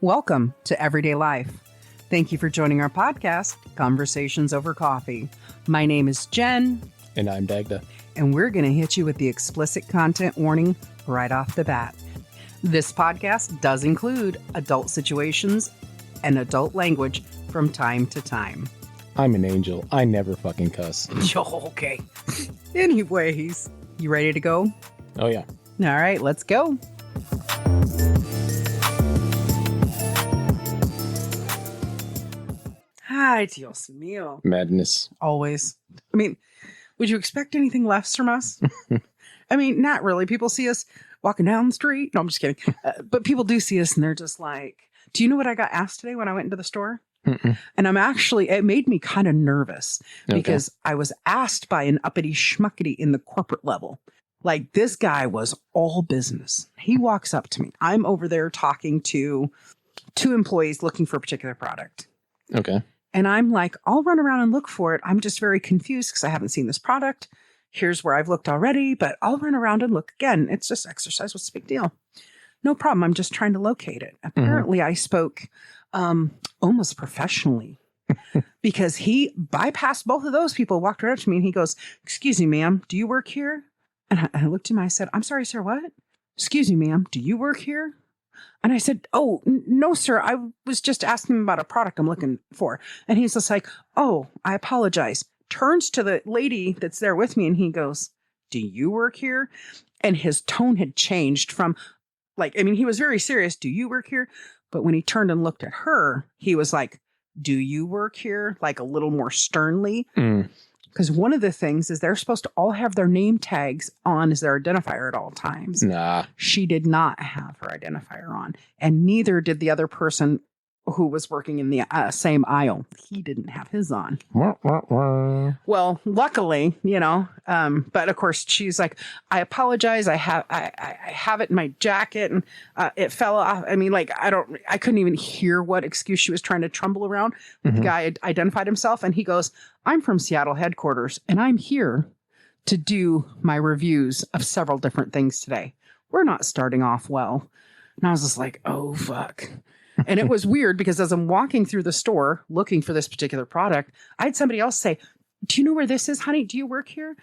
Welcome to Everyday Life. Thank you for joining our podcast, Conversations Over Coffee. My name is Jen. And I'm Dagda. And we're going to hit you with the explicit content warning right off the bat. This podcast does include adult situations and adult language from time to time. I'm an angel. I never fucking cuss. Okay. Anyways, you ready to go? Oh, yeah. All right, let's go. Ay, Dios mío. Madness. Always. I mean, would you expect anything less from us? I mean, not really. People see us walking down the street. No, I'm just kidding. But people do see us and they're just like, do you know what I got asked today when I went into the store? Mm-mm. And it made me kind of nervous because I was asked by an uppity schmuckety in the corporate level. Like, this guy was all business. He walks up to me. I'm over there talking to two employees looking for a particular product. Okay. And I'm like, I'll run around and look for it. I'm just very confused because I haven't seen this product. Here's where I've looked already, but I'll run around and look again. It's just exercise. What's the big deal? No problem. I'm just trying to locate it. Apparently, I spoke almost professionally because he bypassed both of those people, walked right up to me, and he goes, "Excuse me, ma'am, do you work here?" And I looked at him. I said, "I'm sorry, sir, what?" "Excuse me, ma'am, do you work here?" And I said, "Oh, no, sir. I was just asking him about a product I'm looking for." And he's just like, "Oh, I apologize." Turns to the lady that's there with me and he goes, "Do you work here?" And his tone had changed from he was very serious. "Do you work here?" But when he turned and looked at her, he was like, "Do you work here?" Like a little more sternly. Because one of the things is they're supposed to all have their name tags on as their identifier at all times. Nah. She did not have her identifier on. And neither did the other person who was working in the same aisle. He didn't have his on. Well, luckily, but of course she's like, "I apologize. I have it in my jacket and it fell off." I mean, I couldn't even hear what excuse she was trying to trumble around. Mm-hmm. The guy identified himself and he goes, "I'm from Seattle headquarters and I'm here to do my reviews of several different things today. We're not starting off well." And I was just like, oh, fuck. And it was weird because as I'm walking through the store looking for this particular product, I had somebody else say, "Do you know where this is, honey? Do you work here?"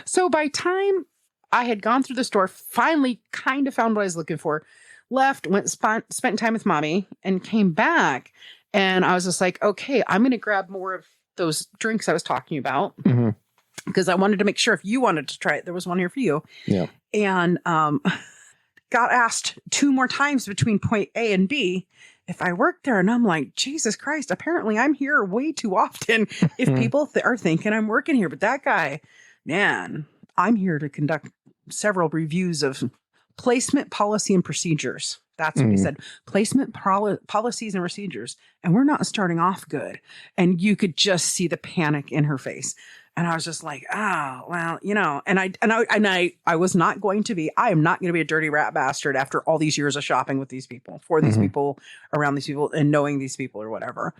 So by time I had gone through the store, finally kind of found what I was looking for, left, spent time with mommy and came back. And I was just like, okay, I'm going to grab more of those drinks I was talking about because I wanted to make sure if you wanted to try it, there was one here for you. Yeah. And, got asked 2 more times between point A and B if I worked there. And I'm like, Jesus Christ, apparently I'm here way too often if people are thinking I'm working here. But that guy, man, I'm here to conduct several reviews of placement policy and procedures. That's what he said. Placement policies and procedures. And we're not starting off good. And you could just see the panic in her face. And I was just like, oh, well, and I was not going to be, I am not going to be a dirty rat bastard after all these years of shopping with these people, for these people, around these people, and knowing these people or whatever.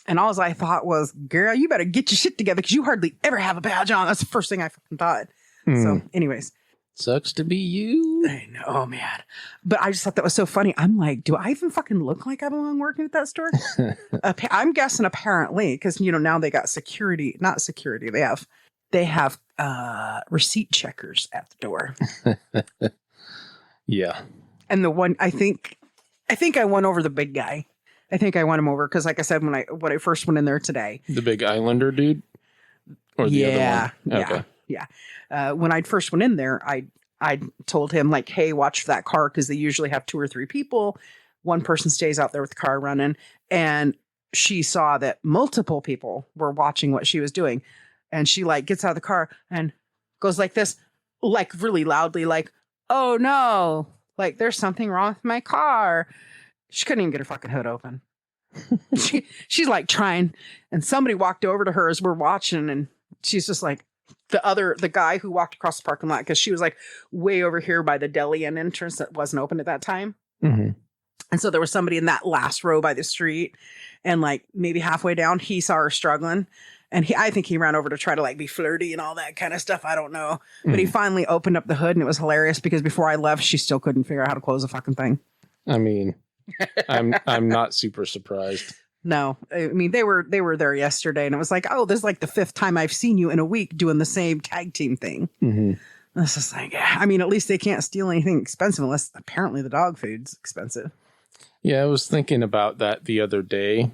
And all I thought was, "Girl, you better get your shit together because you hardly ever have a badge on." That's the first thing I fucking thought. So anyways. Sucks to be you. I know, man. But I just thought that was so funny. I'm like, do I even fucking look like I belong working at that store? I'm guessing apparently, because, now they got not security. They have receipt checkers at the door. Yeah. And the one, I think I won over the big guy. I think I won him over because, like I said, when I first went in there today. The big Islander dude? Or the other one? Okay. Yeah. When I first went in there, I told him, like, "Hey, watch for that car," because they usually have 2 or 3 people. One person stays out there with the car running. And she saw that multiple people were watching what she was doing. And she gets out of the car and goes like this, like really loudly, like, "Oh no, like there's something wrong with my car." She couldn't even get her fucking hood open. She's like trying. And somebody walked over to her as we're watching. And she's just like, the guy who walked across the parking lot, because she was like way over here by the deli and entrance that wasn't open at that time. And so there was somebody in that last row by the street, and maybe halfway down, he saw her struggling, and I think he ran over to try to be flirty and all that kind of stuff. I don't know. But he finally opened up the hood, and it was hilarious because before I left, she still couldn't figure out how to close the fucking thing. I mean, I'm not super surprised. No, I mean, they were there yesterday, and it was like, oh, this is like the 5th time I've seen you in a week doing the same tag team thing. Mm-hmm. It's just like, I mean, at least they can't steal anything expensive unless apparently the dog food's expensive. Yeah, I was thinking about that the other day.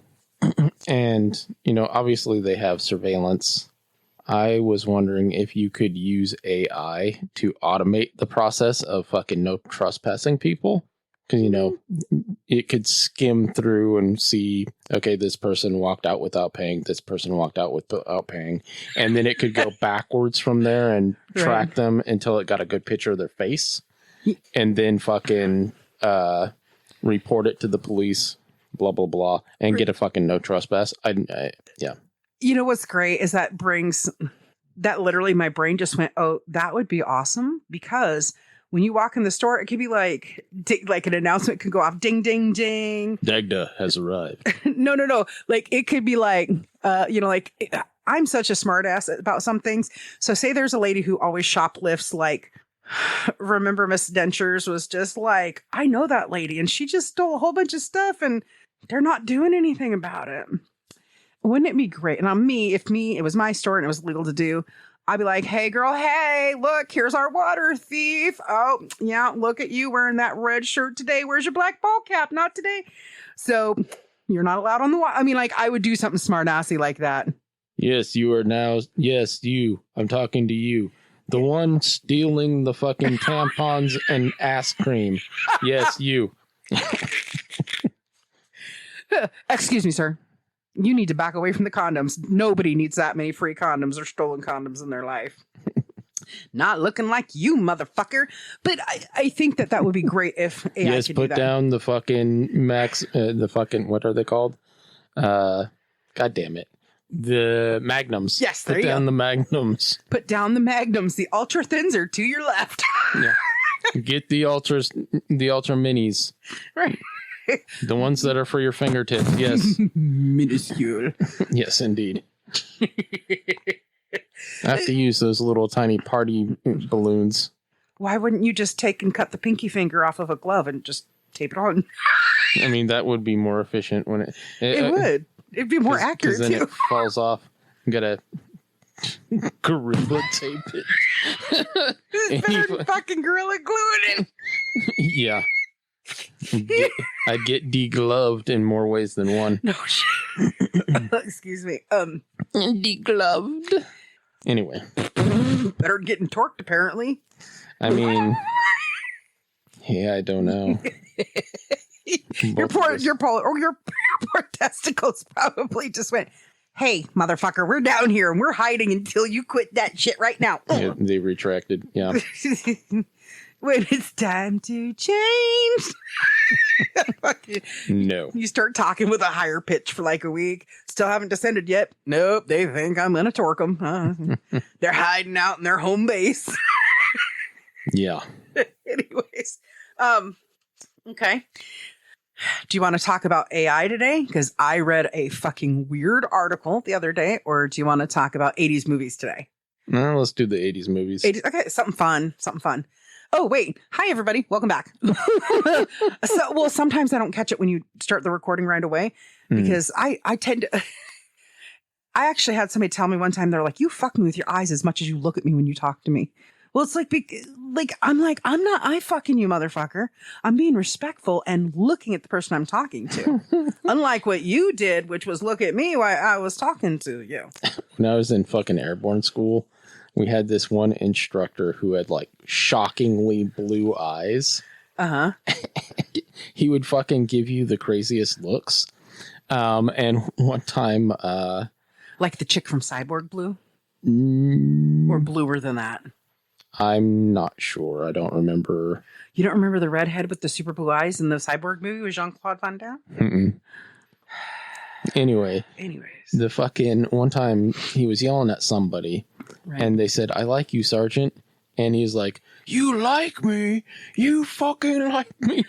And, obviously they have surveillance. I was wondering if you could use AI to automate the process of fucking no trespassing people. Because, it could skim through and see, okay, this person walked out without paying. This person walked out without paying. And then it could go backwards from there and track them until it got a good picture of their face. And then fucking report it to the police, blah, blah, blah, and get a fucking no trespass. Yeah. You know what's great is that literally my brain just went, oh, that would be awesome, because when you walk in the store, it could be like an announcement could go off, ding, ding, ding. Dagda has arrived. No. Like it could be like, I'm such a smart ass about some things. So say there's a lady who always shoplifts, like, remember Miss Dentures was just like, I know that lady, and she just stole a whole bunch of stuff and they're not doing anything about it. Wouldn't it be great? And if it was my store and it was legal to do, I'd be like, hey, girl, hey, look, here's our water thief. Oh, yeah, look at you wearing that red shirt today. Where's your black ball cap? Not today. So you're not allowed on the water. I mean, like, I would do something smart-assy like that. Yes, you are now. Yes, you. I'm talking to you. The one stealing the fucking tampons and ass cream. Yes, you. Excuse me, sir. You need to back away from the condoms. Nobody needs that many free condoms or stolen condoms in their life. Not looking like you, motherfucker. But I think that would be great if AI could put do that. Down the fucking what are they called? God damn it. The magnums. Yes, there Put you down go. the magnums. Put down the magnums. The ultra thins are to your left. Yeah. Get the ultra minis. Right. The ones that are for your fingertips. Yes. Minuscule. Yes, indeed. I have to use those little tiny party balloons. Why wouldn't you just take and cut the pinky finger off of a glove and just tape it on? I mean, that would be more efficient when it would. It'd be more accurate, then too. It falls off. You gotta gorilla tape it. It's better than fucking gorilla gluing it. Yeah. I'd get degloved in more ways than one. No shit. Excuse me. Degloved. Anyway. Better getting torqued, apparently. I mean, yeah, I don't know. Your poor testicles probably just went, hey, motherfucker, we're down here and we're hiding until you quit that shit right now. Yeah, they retracted. Yeah. When it's time to change. No. You start talking with a higher pitch for like a week. Still haven't descended yet. Nope. They think I'm going to torque them. They're hiding out in their home base. Yeah. Anyways. Okay. Do you want to talk about AI today? Because I read a fucking weird article the other day. Or do you want to talk about 80s movies today? No, let's do the 80s movies. 80s, okay, something fun. Oh, wait. Hi, everybody. Welcome back. Sometimes I don't catch it when you start the recording right away because I tend to... I actually had somebody tell me one time, they're like, you fuck me with your eyes as much as you look at me when you talk to me. Well, it's I'm not fucking you, motherfucker. I'm being respectful and looking at the person I'm talking to. Unlike what you did, which was look at me while I was talking to you. When I was in fucking airborne school, we had this one instructor who had like shockingly blue eyes. Uh-huh. He would fucking give you the craziest looks. And one time, like the chick from Cyborg Blue? Or bluer than that? I'm not sure. I don't remember. You don't remember the redhead with the super blue eyes in the Cyborg movie with Jean-Claude Van Damme? Mm-mm. Anyways, the fucking one time he was yelling at somebody, right, and they said, "I like you, Sergeant," and he's like, "You like me? You fucking like me?"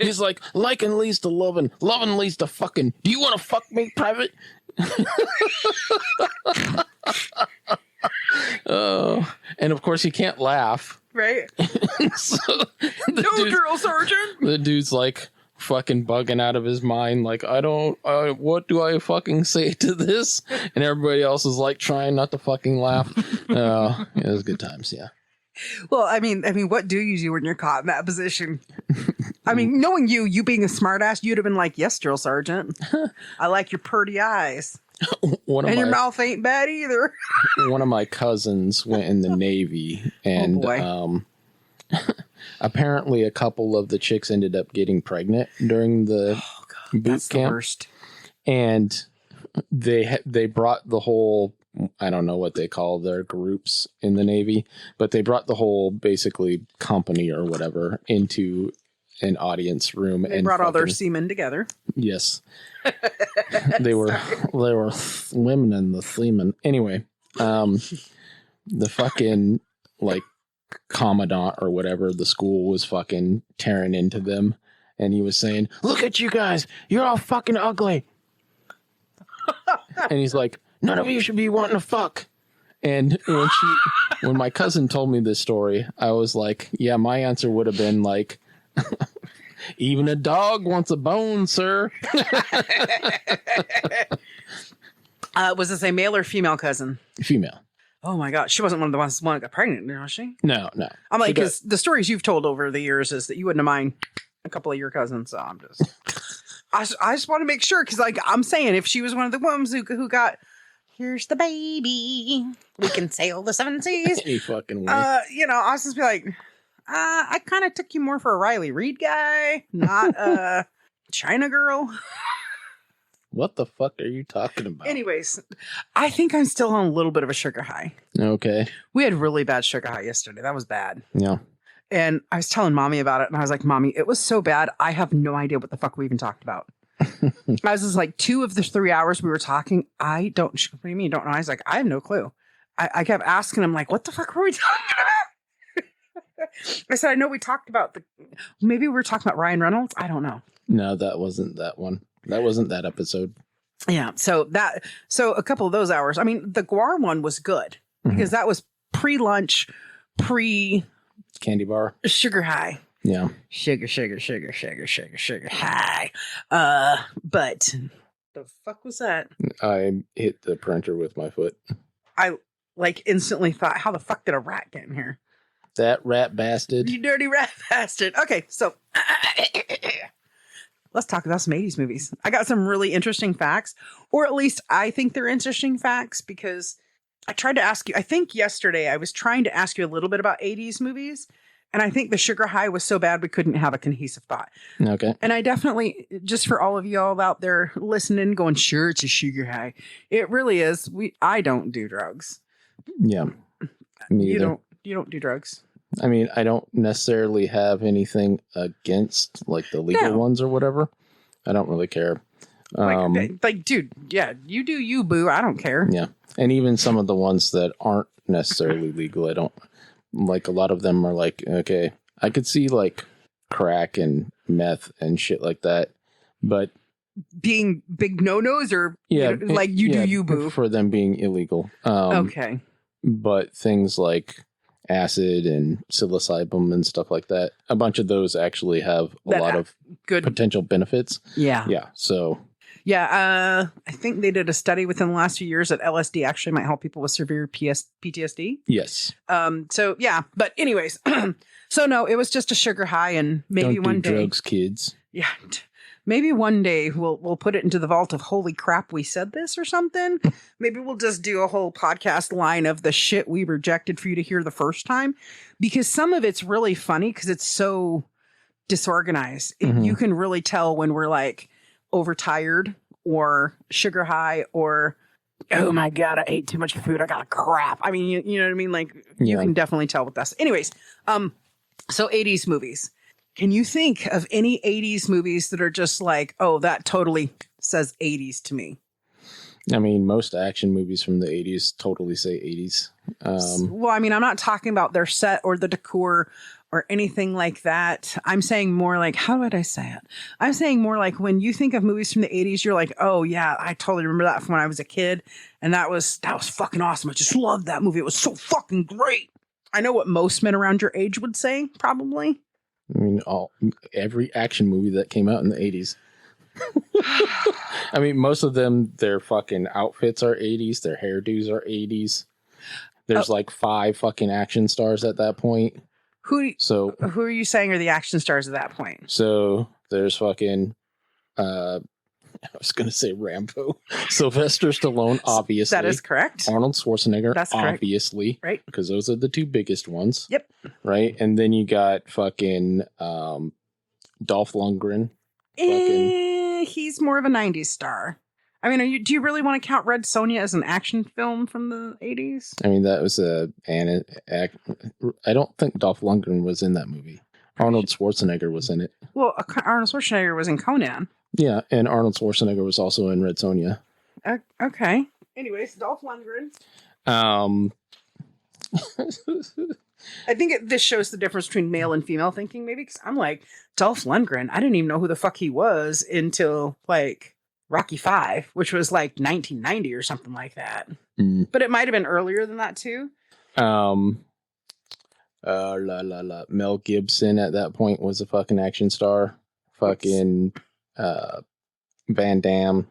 He's like, "Liking leads to loving, loving leads to fucking. Do you want to fuck me, Private?" And of course he can't laugh, right? So No, drill sergeant. The dude's like, fucking bugging out of his mind. Like, what do I fucking say to this? And everybody else is like trying not to fucking laugh. It was good times. Yeah. Well, I mean, what do you do when you're caught in that position? I mean, knowing you being a smartass, you'd have been like, yes, drill sergeant. I like your pretty eyes. Your mouth ain't bad either. One of my cousins went in the Navy, and apparently a couple of the chicks ended up getting pregnant during the boot camp. And they brought the whole, I don't know what they call their groups in the Navy, but they brought the whole basically company or whatever into an audience room. They brought all their seamen together. Yes. They were swimming in the semen. Anyway, the fucking like commandant or whatever the school was fucking tearing into them, and he was saying, "Look at you guys, you're all fucking ugly." And he's like, "None of you should be wanting to fuck." And when my cousin told me this story, I was like, yeah, my answer would have been like, even a dog wants a bone, sir. Was this a male or female cousin? Female. Oh my God. She wasn't one of the ones that got pregnant, was she? No. I'm like, because the stories you've told over the years is that you wouldn't mind a couple of your cousins. So I'm just, I just want to make sure. Cause like I'm saying, if she was one of the ones who got, here's the baby, we can sail the 7 seas. Any fucking way. I was just be like, I kind of took you more for a Riley Reid guy, not a China girl. What the fuck are you talking about? Anyways, I think I'm still on a little bit of a sugar high. Okay. We had really bad sugar high yesterday. That was bad. Yeah. And I was telling Mommy about it, and I was like, Mommy, it was so bad. I have no idea what the fuck we even talked about. I was just like, 2 of the 3 hours we were talking, what do you mean, don't know? I was like, I have no clue. I kept asking him, like, what the fuck were we talking about? I said, I know we talked about maybe we were talking about Ryan Reynolds. I don't know. No, that wasn't that one. That wasn't that episode. Yeah. So a couple of those hours, I mean, the Guar one was good because that was pre-lunch, candy bar, sugar high. Yeah. Sugar high. But the fuck was that? I hit the printer with my foot. I like instantly thought, how the fuck did a rat get in here? That rat bastard. You dirty rat bastard. Okay, so let's talk about some 80s movies. I got some really interesting facts, or at least I think they're interesting facts because I tried to ask you, I think yesterday I was trying to ask you a little bit about 80s movies, and I think the sugar high was so bad we couldn't have a cohesive thought. Okay. And I definitely, just for all of you all out there listening, going, sure, it's a sugar high. It really is. I don't do drugs. Yeah. Me either. You don't do drugs. I mean, I don't necessarily have anything against like the legal ones or whatever. I don't really care. Like, dude, yeah, you do you, boo. I don't care. Yeah. And even some of the ones that aren't necessarily legal, I don't like. A lot of them are like, okay, I could see like crack and meth and shit like that, but being big no-nos or do you, boo, for them being illegal. Okay. But things like acid and psilocybin and stuff like that, a bunch of those actually have a lot of good potential benefits. Yeah. Yeah. So. Yeah. I think they did a study within the last few years that LSD actually might help people with severe PTSD. Yes. So yeah. But anyways, so no, it was just a sugar high, and maybe Don't one do day. Drugs, kids. Yeah. Maybe one day we'll put it into the vault of holy crap, we said this or something. Maybe we'll just do a whole podcast line of the shit we rejected for you to hear the first time, because some of it's really funny because it's so disorganized. You can really tell when we're like overtired or sugar high or, oh my God, I ate too much food. I got crap. I mean, you know what I mean? Like you can definitely tell with us. Anyways, so 80s movies. Can you think of any 80s movies that are just like, oh, that totally says 80s to me? I mean, most action movies from the 80s totally say 80s. Well, I mean, I'm not talking about their set or the decor or anything like that. I'm saying more like, how would I say it? I'm saying more like when you think of movies from the 80s, you're like, oh, yeah, I totally remember that from when I was a kid. And that was fucking awesome. I just loved that movie. It was so fucking great. I know what most men around your age would say, probably. I mean, every action movie that came out in the 80s. I mean, most of them, their fucking outfits are 80s. Their hairdos are 80s. There's like 5 fucking action stars at that point. Who are you saying are the action stars at that point? So there's fucking, I was going to say Rambo. Sylvester Stallone, obviously. That is correct. Arnold Schwarzenegger, that's correct. Obviously. Right. Because those are the 2 biggest ones. Yep. Right. And then you got fucking Dolph Lundgren. He's more of a 90s star. I mean, do you really want to count Red Sonja as an action film from the 80s? I mean, that was I don't think Dolph Lundgren was in that movie. Arnold Schwarzenegger was in it. Well, Arnold Schwarzenegger was in Conan. Yeah, and Arnold Schwarzenegger was also in Red Sonja. Okay. Anyways, Dolph Lundgren. I think this shows the difference between male and female thinking, maybe, because I'm like, Dolph Lundgren, I didn't even know who the fuck he was until, like, Rocky V, which was, like, 1990 or something like that. Mm. But it might have been earlier than that, too. Mel Gibson at that point was a fucking action star. Fucking Van Damme.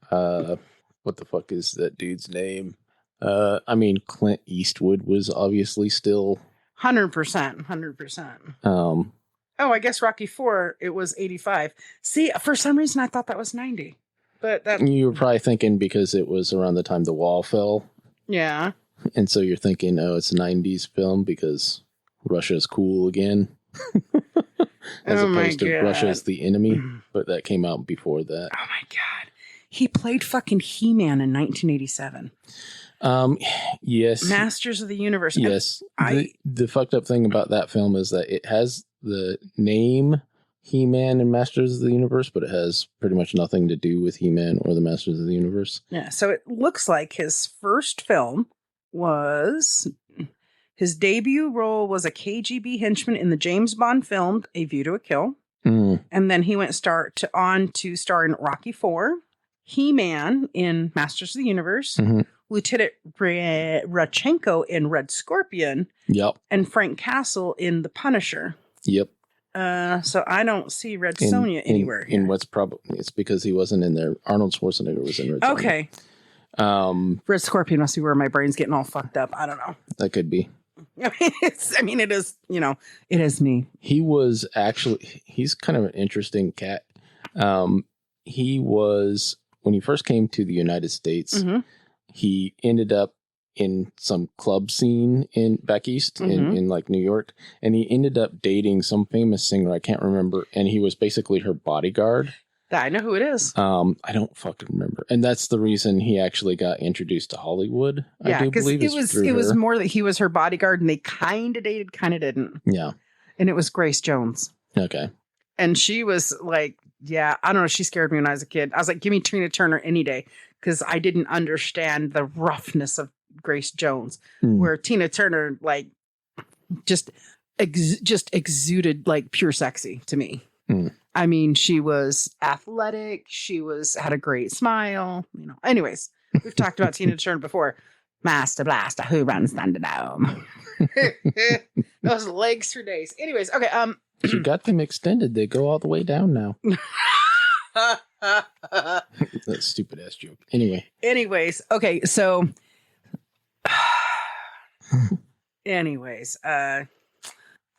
What the fuck is that dude's name? I mean, Clint Eastwood was obviously still 100%. Oh, I guess Rocky IV, it was 85. See, for some reason, I thought that was 90. But that you were probably thinking because it was around the time the wall fell. Yeah. And so you're thinking, oh, it's a 90s film because Russia's cool again. As opposed to Russia's the enemy. But that came out before that. Oh my God. He played fucking He-Man in 1987. Yes. Masters of the Universe. Yes. The fucked up thing about that film is that it has the name He-Man and Masters of the Universe, but it has pretty much nothing to do with He-Man or the Masters of the Universe. Yeah, so it looks like his first film was... His debut role was a KGB henchman in the James Bond film A View to a Kill. Mm. And then he went on to star in Rocky IV, He-Man in Masters of the Universe, mm-hmm. Lieutenant Radchenko in Red Scorpion, yep, and Frank Castle in The Punisher. Yep. So I don't see Red Sonja anywhere here. In what's probably it's because he wasn't in there. Arnold Schwarzenegger was in Red Sonja. Okay. Red Scorpion must be where my brain's getting all fucked up. I don't know. That could be. I mean, it is, it is me. He's kind of an interesting cat. He was, when he first came to the United States, mm-hmm. he ended up in some club scene back east mm-hmm. in like New York, and he ended up dating some famous singer. I can't remember. And he was basically her bodyguard. I know who it is. I don't fucking remember. And that's the reason he actually got introduced to Hollywood. Yeah, because it was more that he was her bodyguard and they kind of dated, kind of didn't. Yeah. And it was Grace Jones. Okay. And she was like, yeah, I don't know. She scared me when I was a kid. I was like, give me Tina Turner any day. Because I didn't understand the roughness of Grace Jones. Where Tina Turner, like, just exuded, like, pure sexy to me. I mean, she was athletic. She had a great smile. Anyways, we've talked about Tina Turner before. Master Blaster, who runs Thunderdome? Those legs for days. Anyways, okay. She got them extended. They go all the way down now. That stupid ass joke. Anyways, okay. So,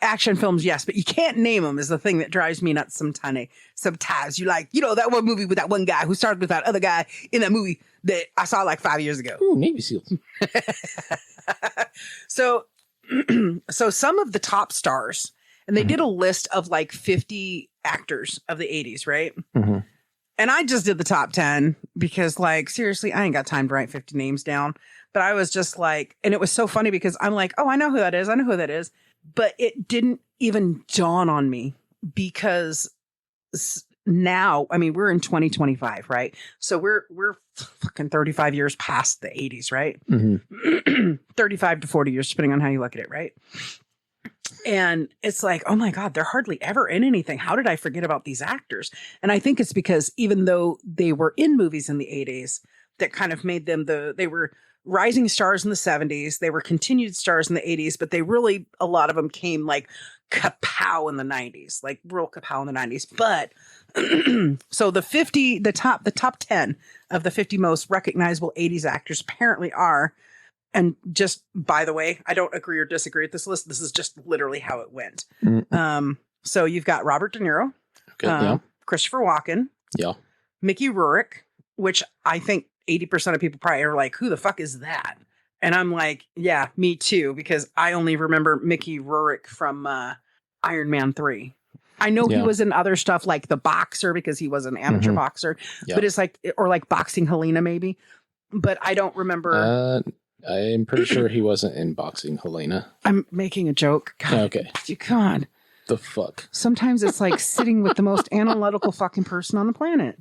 action films, yes, but you can't name them is the thing that drives me nuts sometimes. You like, that one movie with that one guy who started with that other guy in that movie that I saw like 5 years ago. Ooh, Navy SEALs. So some of the top stars, and they did a list of like 50 actors of the 80s, right? Mm-hmm. And I just did the top 10 because, like, seriously, I ain't got time to write 50 names down. But I was just like, and it was so funny because I'm like, oh, I know who that is. But it didn't even dawn on me because now, I mean, we're in 2025, right? So we're fucking 35 years past the 80s, right? Mm-hmm. 35 to 40 years, depending on how you look at it, right? And it's like, oh my God, they're hardly ever in anything. How did I forget about these actors? And I think it's because even though they were in movies in the 80s, that kind of made them they were rising stars in the 70s. They were continued stars in the 80s, but they really, a lot of them came like kapow in the 90s, like real kapow in the 90s. But so the top 10 of the 50 most recognizable 80s actors apparently are, and just by the way, I don't agree or disagree with this list. This is just literally how it went. So you've got Robert De Niro, Christopher Walken, Mickey Rourke, which I think 80% of people probably are like, who the fuck is that? And I'm like, yeah, me too, because I only remember Mickey Rourke from Iron Man 3. I know he was in other stuff like The Boxer because he was an amateur boxer, but it's like, or like Boxing Helena maybe, but I don't remember. I'm pretty sure he wasn't in Boxing Helena. I'm making a joke. God, okay. God. The fuck? Sometimes it's like sitting with the most analytical fucking person on the planet.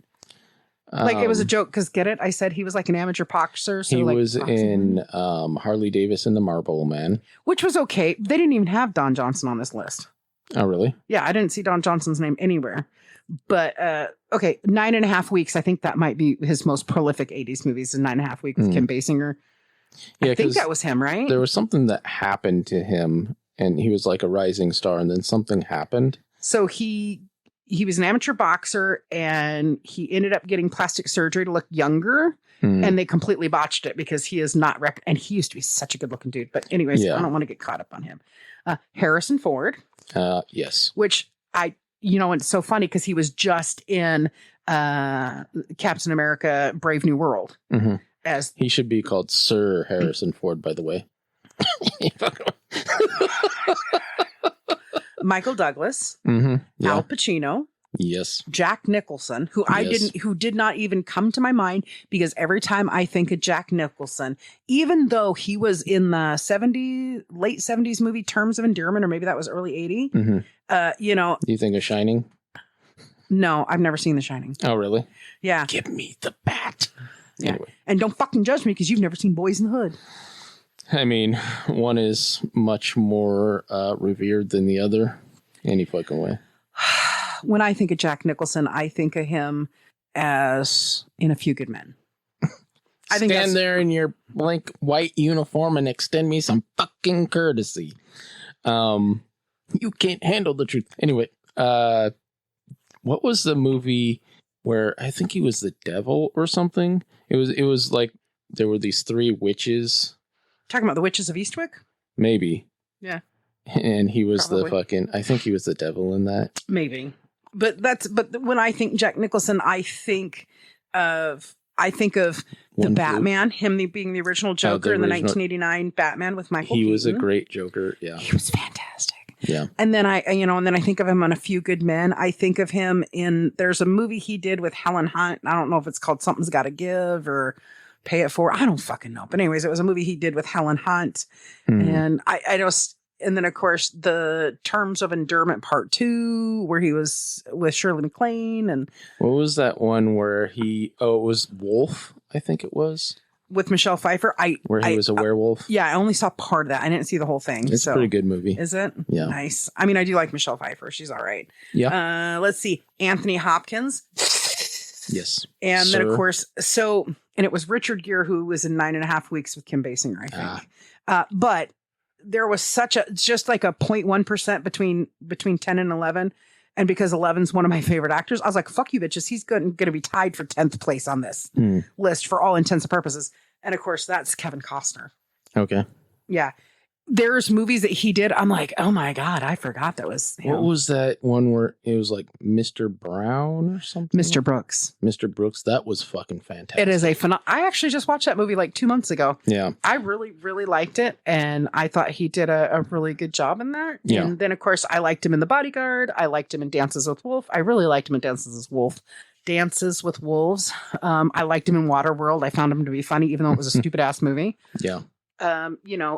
Like it was a joke because get it? I said he was like an amateur boxer. So he like was in Harley Davidson, the Marble Man, which was okay. They didn't even have Don Johnson on this list. Oh, really? Yeah, I didn't see Don Johnson's name anywhere. But okay, 9.5 Weeks. I think that might be his most prolific 80s movies. In 9.5 Weeks with Kim Basinger. Yeah, I think that was him, right? There was something that happened to him, and he was like a rising star, and then something happened. So he was an amateur boxer, and he ended up getting plastic surgery to look younger, and they completely botched it because he is not and he used to be such a good-looking dude. But anyways, I don't want to get caught up on him. Harrison Ford. Yes. Which it's so funny because he was just in Captain America: Brave New World. As he should be called Sir Harrison Ford, by the way. Michael Douglas, Al Pacino, yes, Jack Nicholson, who did not even come to my mind because every time I think of Jack Nicholson, even though he was in the late 70s movie Terms of Endearment, or maybe that was early 80, do you think of Shining? No, I've never seen The Shining. Oh, really? Yeah. Give me the bat. Yeah. Anyway. And don't fucking judge me because you've never seen Boys in the Hood. I mean, one is much more revered than the other. Any fucking way. When I think of Jack Nicholson, I think of him as in A Few Good Men. I think stand there in your blank white uniform and extend me some fucking courtesy. You can't handle the truth. Anyway, what was the movie where I think he was the devil or something? It was like there were these three witches. Talking about the Witches of Eastwick? Maybe. Yeah. And he was Probably. I think he was the devil in that. Maybe. But when I think Jack Nicholson, I think of the Batman, him being the original Joker in the 1989 Batman with Michael Keaton. He was a great Joker. Yeah. He was fantastic. Yeah. And then I think of him on A Few Good Men. I think of him there's a movie he did with Helen Hunt. I don't know if it's called Something's Gotta Give or Pay It Forward. I don't fucking know. But anyways, it was a movie he did with Helen Hunt. And and then of course the Terms of Endearment Part 2, where he was with Shirley MacLaine. And what was that one where it was Wolf, I think it was. With Michelle Pfeiffer. Where he was a werewolf. Yeah, I only saw part of that. I didn't see the whole thing. It's a pretty good movie. Is it? Yeah. Nice. I mean, I do like Michelle Pfeiffer. She's all right. Yeah. Let's see. Anthony Hopkins. Yes. And then, of course, and it was Richard Gere who was in 9.5 Weeks with Kim Basinger, I think. But there was just like a 0.1% between 10 and 11. And because 11's one of my favorite actors, I was like, fuck you, bitches. He's going to be tied for 10th place on this list for all intents and purposes. And of course, that's Kevin Costner. Okay. Yeah. There's movies that he did. I'm like, oh my God, I forgot that was him. What was that one where it was like Mr. Brown or something? Mr. Brooks. Mr. Brooks. That was fucking fantastic. It is I actually just watched that movie like 2 months ago. Yeah. I really, really liked it. And I thought he did a really good job in that. Yeah. And then, of course, I liked him in The Bodyguard. I liked him in Dances with Wolves. I really liked him in Dances with Wolves. I liked him in Waterworld. I found him to be funny, even though it was a stupid ass movie. Yeah.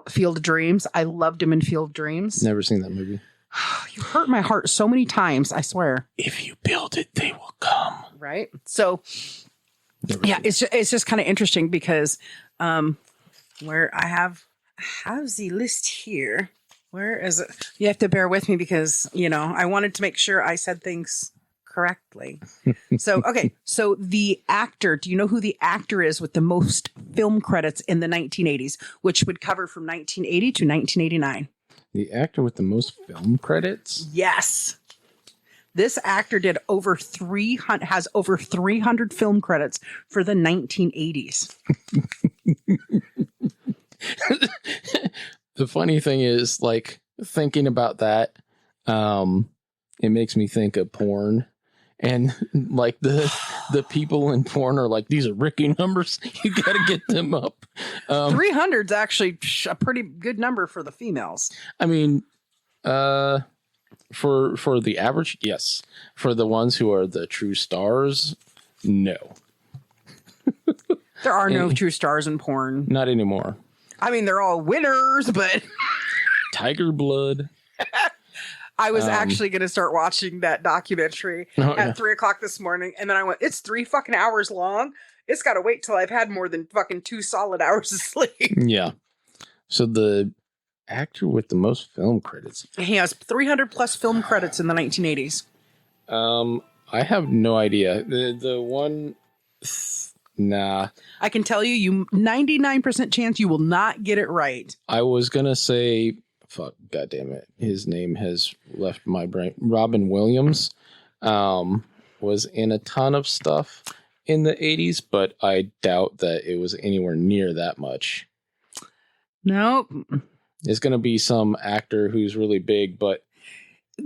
Field of Dreams. I loved him in Field of Dreams. Never seen that movie. You hurt my heart so many times, I swear. If you build it, they will come. Right? So, it's just kind of interesting because where I have the list here. Where is it? You have to bear with me because, I wanted to make sure I said things correctly. So, okay. So the actor, do you know who the actor is with the most film credits in the 1980s, which would cover from 1980 to 1989? The actor with the most film credits? Yes. This actor has over 300 film credits for the 1980s. The funny thing is, like, thinking about that, it makes me think of porn. And like the people in porn are like, these are Ricky numbers. You got to get them up. 300's actually a pretty good number for the females. I mean, for the average, yes. For the ones who are the true stars, no. There are no true stars in porn. Not anymore. I mean, they're all winners, but Tiger Blood. I was actually going to start watching that documentary at 3:00 this morning. And then I went, it's 3 fucking hours long. It's got to wait till I've had more than fucking 2 solid hours of sleep. Yeah. So the actor with the most film credits. He has 300 plus film credits in the 1980s. I have no idea. The one, nah. I can tell you 99% chance you will not get it right. I was going to say, fuck, goddamn it. His name has left my brain. Robin Williams was in a ton of stuff in the 80s, but I doubt that it was anywhere near that much. Nope. It's going to be some actor who's really big, but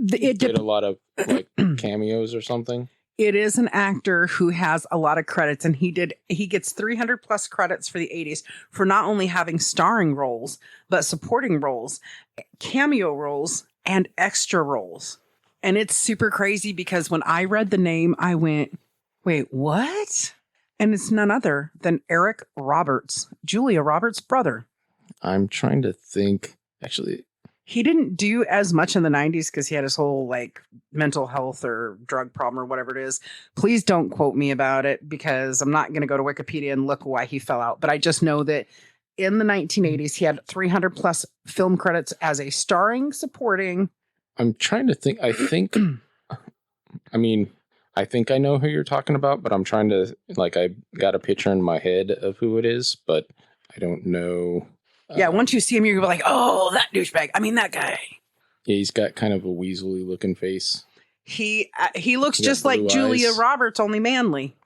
did a lot of like cameos or something. It is an actor who has a lot of credits, and he gets 300 plus credits for the 80s for not only having starring roles, but supporting roles, cameo roles, and extra roles. And it's super crazy because when I read the name, I went, wait, what? And it's none other than Eric Roberts, Julia Roberts' brother. I'm trying to think. Actually, he didn't do as much in the 90s because he had his whole like mental health or drug problem or whatever it is. Please don't quote me about it because I'm not going to go to Wikipedia and look why he fell out. But I just know that in the 1980s, he had 300 plus film credits as a starring, supporting. I think I know who you're talking about, but I'm trying to, like, I got a picture in my head of who it is, but I don't know. Yeah, once you see him, you're gonna be like, oh, that douchebag. I mean, that guy. Yeah, he's got kind of a weaselly looking face. He looks just like Julia Roberts, only manly.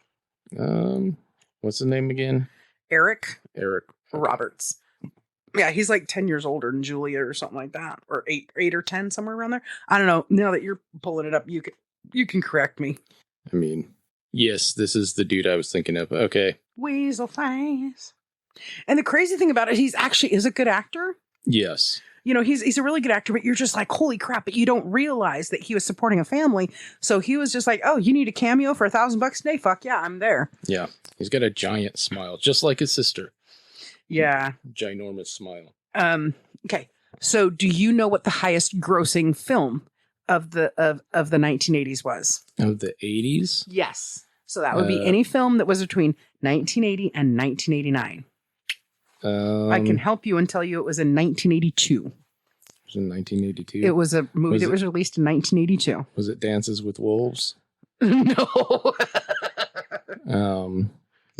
What's his name again? Eric okay. Roberts. Yeah, he's like 10 years older than Julia or something like that, or 8 or 10, somewhere around there. I don't know. Now that you're pulling it up, you can correct me. I mean, yes, this is the dude I was thinking of. Okay. Weasel face. And the crazy thing about it, he's actually is a good actor. Yes. You know, he's a really good actor, but you're just like, holy crap. But you don't realize that he was supporting a family. So he was just like, oh, you need a cameo for $1,000 a day? Fuck yeah, I'm there. Yeah. He's got a giant smile, just like his sister. Yeah. Ginormous smile. Okay. So do you know what the highest grossing film of the 1980s was? Of the 80s? Yes. So that would be any film that was between 1980 and 1989. I can help you and tell you it was in 1982. It was in 1982? It was a movie that was released in 1982. Was it Dances with Wolves? No. You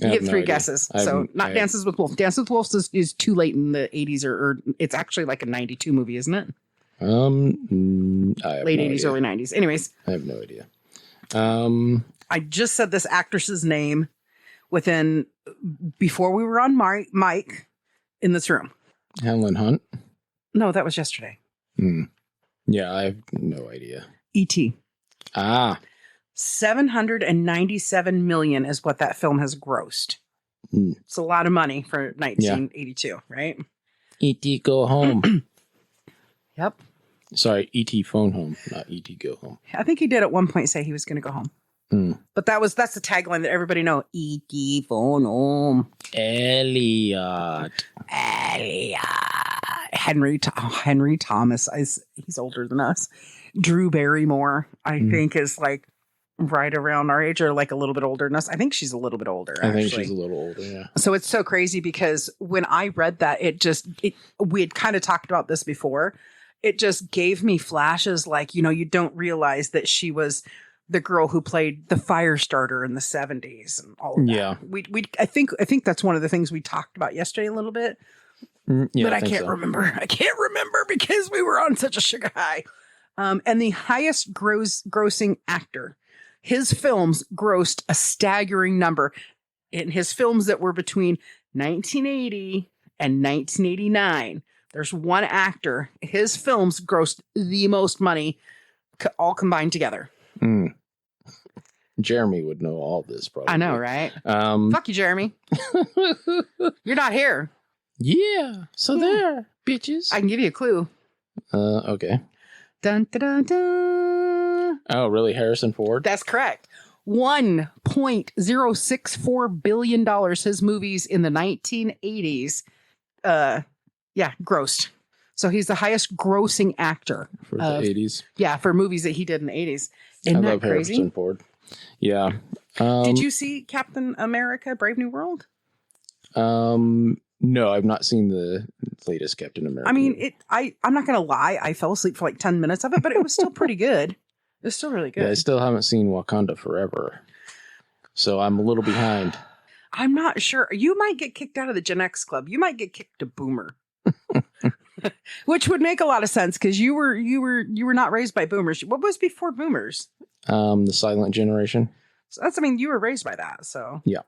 get 3 guesses. So not Dances with Wolves. Dances with Wolves is too late in the 80s or it's actually like a 92 movie, isn't it? I have late no 80s, idea. early 90s. Anyways. I have no idea. I just said this actress's name before we were on mic in this room. Helen Hunt? No, that was yesterday. Yeah, I have no idea. E.T. Ah. 797 million is what that film has grossed. It's a lot of money for 1982, right? E.T. Go Home. Yep. Sorry, E.T. Phone Home, not E.T. Go Home. I think he did at one point say he was going to go home. But that's the tagline that everybody know. E.T. Phone Home. Elliot. Henry Thomas. He's older than us. Drew Barrymore, I think, is like right around our age or like a little bit older than us. I think she's a little bit older. I think she's a little older, yeah. So it's so crazy because when I read that, we had kind of talked about this before. It just gave me flashes like, you don't realize that she was the girl who played the fire starter in the 70s and all of that. Yeah. I think that's one of the things we talked about yesterday a little bit Yeah, but I can't remember. I can't remember because we were on such a sugar high. And the highest grossing actor. His films grossed a staggering number. In his films that were between 1980 and 1989, there's one actor. His films grossed the most money, all combined together. Jeremy would know all this, probably. I know, right? Fuck you, Jeremy. You're not here. Yeah. So there, bitches. I can give you a clue. Okay. Dun, dun, dun, dun. Oh, really? Harrison Ford? That's correct. $1.064 billion his movies in the 1980s grossed. So he's the highest grossing actor. For the 80s? Yeah, for movies that he did in the 80s. I love Harrison Ford. Yeah. Did you see Captain America, Brave New World? No, I've not seen the latest Captain America. I mean, I'm not going to lie. I fell asleep for like 10 minutes of it, but it was still pretty good. It was still really good. Yeah, I still haven't seen Wakanda Forever. So I'm a little behind. I'm not sure. You might get kicked out of the Gen X club. You might get kicked to Boomer. Which would make a lot of sense because you were not raised by Boomers. What was before Boomers? The Silent Generation. So you were raised by that. So yeah.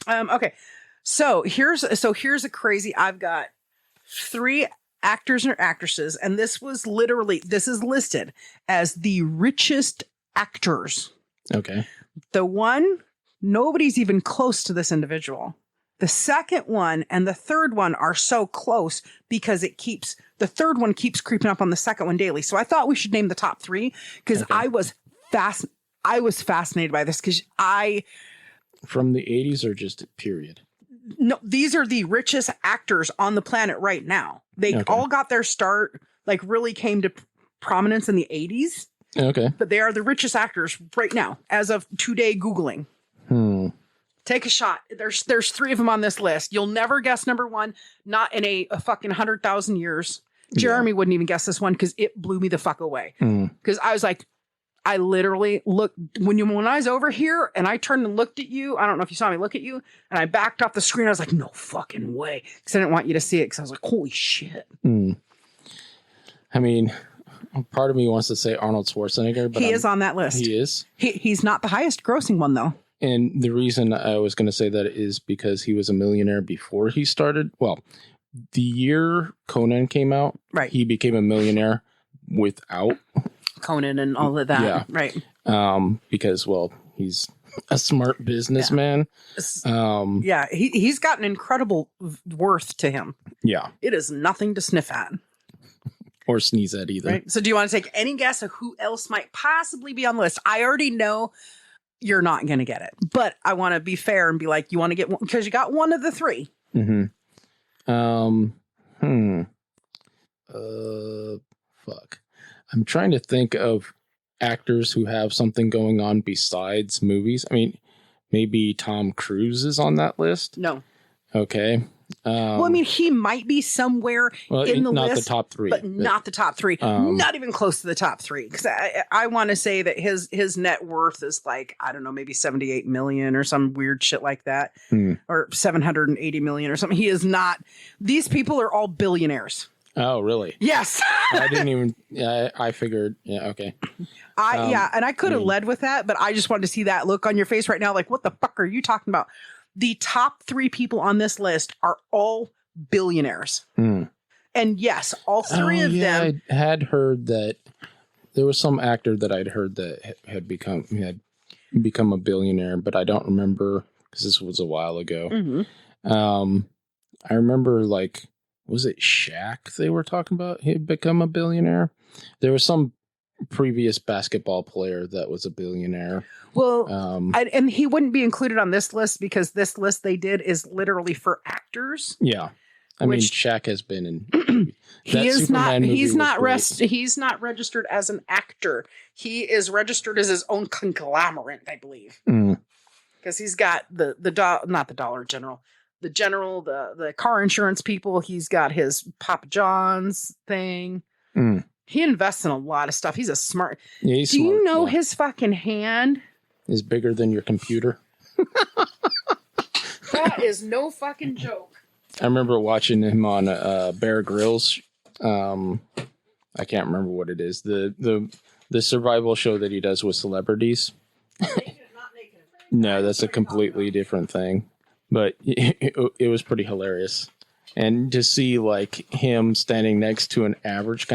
Okay. So here's a crazy. I've got 3 actors and actresses, and this is listed as the richest actors. Okay. The one, nobody's even close to this individual. The second one and the third one are so close because the third one keeps creeping up on the second one daily. So I thought we should name the top 3 because I was fascinated by this because from the 80s or just period? No, these are the richest actors on the planet right now. They all got their start, like really came to prominence in the 80s. Okay. But they are the richest actors right now, as of today Googling. Take a shot. There's 3 of them on this list. You'll never guess number 1, not in a fucking 100,000 years. Jeremy wouldn't even guess this one because it blew me the fuck away. Because I was like, I literally looked when I was over here and I turned and looked at you. I don't know if you saw me look at you, and I backed off the screen. I was like, no fucking way. Because I didn't want you to see it because I was like, holy shit. I mean, part of me wants to say Arnold Schwarzenegger, but he is on that list. He is. He's not the highest grossing one though. And the reason I was going to say that is because he was a millionaire before he started. Well, the year Conan came out, right? He became a millionaire without Conan and all of that. Yeah. Right. Because, well, he's a smart businessman. Yeah. He's got an incredible worth to him. Yeah. It is nothing to sniff at. Or sneeze at either. Right. So do you want to take any guess of who else might possibly be on the list? I already know you're not going to get it, but I want to be fair and be like, you want to get one because you got one of the 3. Fuck. I'm trying to think of actors who have something going on besides movies. I mean, maybe Tom Cruise is on that list. No. Okay. Well, I mean, he might be somewhere in the not list, the top 3, but not the top 3. Not even close to the top 3. Because I want to say that his net worth is like, I don't know, maybe 78 million or some weird shit like that, or 780 million or something. He is not. These people are all billionaires. Oh, really? Yes. I didn't even. I figured. Yeah. Okay. And I could have led with that, but I just wanted to see that look on your face right now. Like, what the fuck are you talking about? The top 3 people on this list are all billionaires. And yes, all 3 of them. I had heard that there was some actor that I'd heard that had become a billionaire, but I don't remember because this was a while ago. I remember, like, was it Shaq they were talking about? He'd become a billionaire. There was some previous basketball player that was a billionaire. Well, and he wouldn't be included on this list because this list they did is literally for actors. Yeah. I mean, Shaq has been in. He's not registered as an actor. He is registered as his own conglomerate, I believe. Because he's got not the Dollar General. The car insurance people, he's got his Papa John's thing. He invests in a lot of stuff. He's a smart. Yeah, he's smart. You know his fucking hand is bigger than your computer? That is no fucking joke. I remember watching him on Bear Grylls. I can't remember what it is. The survival show that he does with celebrities. No, that's a completely different thing. But it was pretty hilarious. And to see like him standing next to an average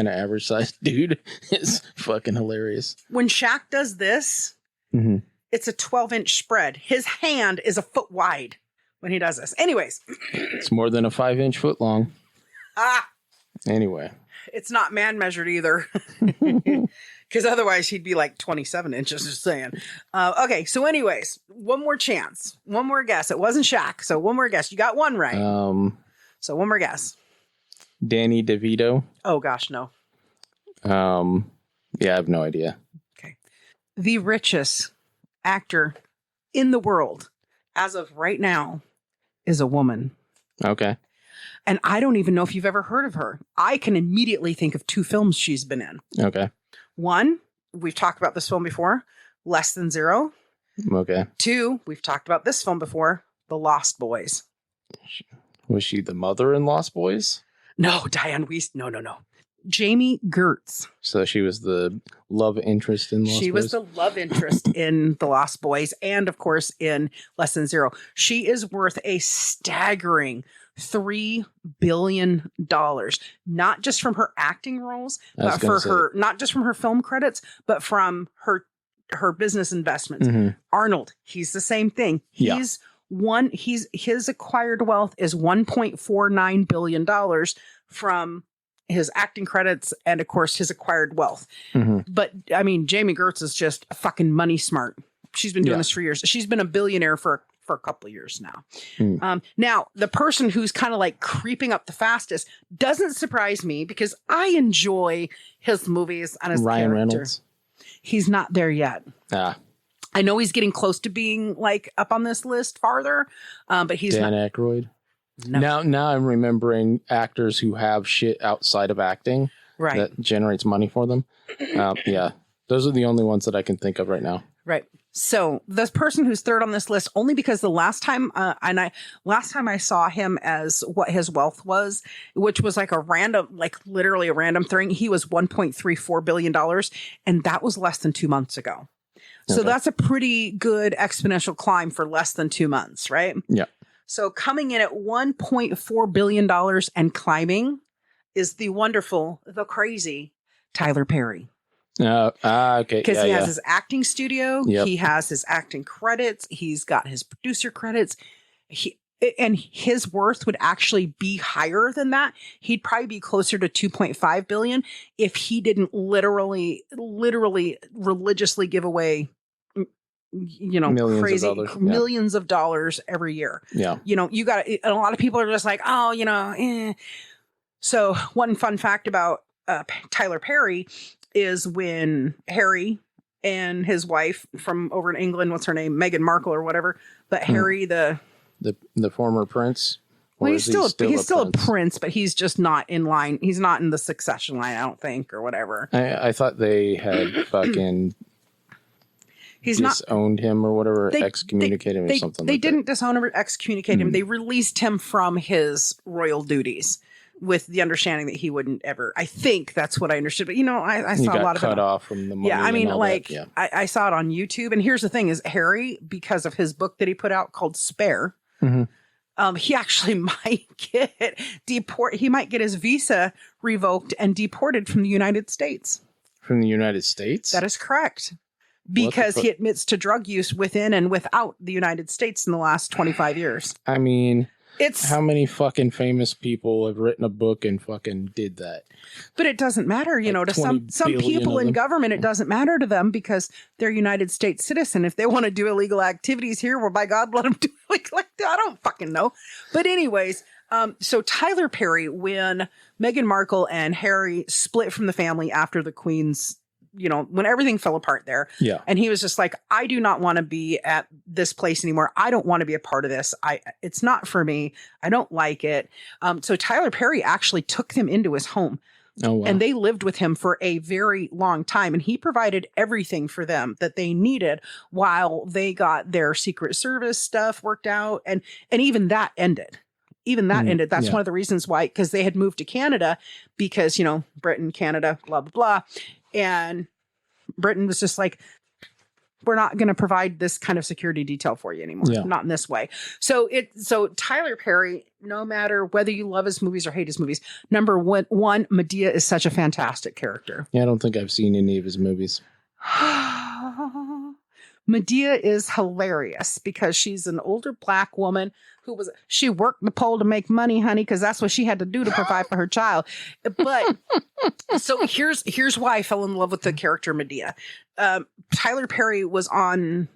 sized dude is fucking hilarious. When Shaq does this, it's a 12-inch spread. His hand is a foot wide when he does this. Anyways. It's more than a 5-inch foot long. Anyway. It's not man measured either. Because otherwise he'd be like 27 inches, just saying. Okay, so anyways, one more chance. One more guess. It wasn't Shaq, so one more guess. You got one right. So one more guess. Danny DeVito. Oh, gosh, no. Yeah, I have no idea. Okay. The richest actor in the world, as of right now, is a woman. Okay. And I don't even know if you've ever heard of her. I can immediately think of 2 films she's been in. Okay. 1, we've talked about this film before, Less Than Zero. Okay. 2, we've talked about this film before, The Lost Boys. Was she the mother in Lost Boys? No, Diane Weiss. No. Jamie Gertz. So she was the love interest in Lost Boys? She was the love interest in The Lost Boys and, of course, in Less Than Zero. She is worth a staggering $3 billion, not just from her acting roles, but for her, not just from her film credits, but from her business investments. Arnold, he's the same thing. His acquired wealth is $1.49 billion from his acting credits and, of course, his acquired wealth. But I mean, Jamie Gertz is just fucking money smart. She's been doing this for years. She's been a billionaire for a couple of years now. Now, the person who's kind of like creeping up the fastest doesn't surprise me because I enjoy his movies and his Ryan character. Reynolds. He's not there yet. I know he's getting close to being like up on this list farther, but he's Dan not. Aykroyd. No. Now I'm remembering actors who have shit outside of acting that generates money for them. Yeah, those are the only ones that I can think of right now. Right. So this person who's third on this list, only because the last time I saw him as what his wealth was, which was like literally a random thing, he was $1.34 billion. And that was less than 2 months ago. So that's a pretty good exponential climb for less than 2 months, right? Yeah. So coming in at $1.4 billion and climbing is the wonderful, the crazy Tyler Perry. Okay. Because he has his acting studio. Yep. He has his acting credits. He's got his producer credits. And his worth would actually be higher than that. He'd probably be closer to 2.5 billion if he didn't literally religiously give away, millions of dollars every year. Yeah. You got a lot of people are just like, So one fun fact about Tyler Perry is when Harry and his wife from over in England, what's her name? Meghan Markle or whatever. But Harry, the former prince. Well, he's still a prince, but he's just not in line. He's not in the succession line, I don't think, or whatever. I thought they had fucking disowned him or whatever, excommunicated him or something. They didn't disown him or excommunicate him. They released him from his royal duties with the understanding that he wouldn't ever. I think that's what I understood. But I saw a lot of it. Cut off from the money. Yeah, I mean, I saw it on YouTube. And here's the thing: is Harry, because of his book that he put out called Spare. He actually might get He might get his visa revoked and deported from the United States. From the United States? That is correct. Because he admits to drug use within and without the United States in the last 25 years. I mean, how many fucking famous people have written a book and fucking did that? But it doesn't matter, to some people in government, it doesn't matter to them because they're United States citizen. If they want to do illegal activities here, well, by God, let them do it like that. I don't fucking know. But anyways, so Tyler Perry, when Meghan Markle and Harry split from the family after the Queen's, when everything fell apart there. Yeah. And he was just like, I do not want to be at this place anymore. I don't want to be a part of this. It's not for me. I don't like it. So Tyler Perry actually took them into his home. Oh, wow. And they lived with him for a very long time. And he provided everything for them that they needed while they got their Secret Service stuff worked out. And even that ended. even that ended. That's one of the reasons why, because they had moved to Canada because, you know, Britain, Canada, blah, blah, blah. And Britain was just like, we're not going to provide this kind of security detail for you anymore. Yeah. Not in this way. So Tyler Perry, no matter whether you love his movies or hate his movies, number one, Medea is such a fantastic character. Yeah, I don't think I've seen any of his movies. Medea is hilarious because she's an older black woman she worked the pole to make money, honey, because that's what she had to do to provide for her child. But so here's why I fell in love with the character Medea. Tyler Perry was on,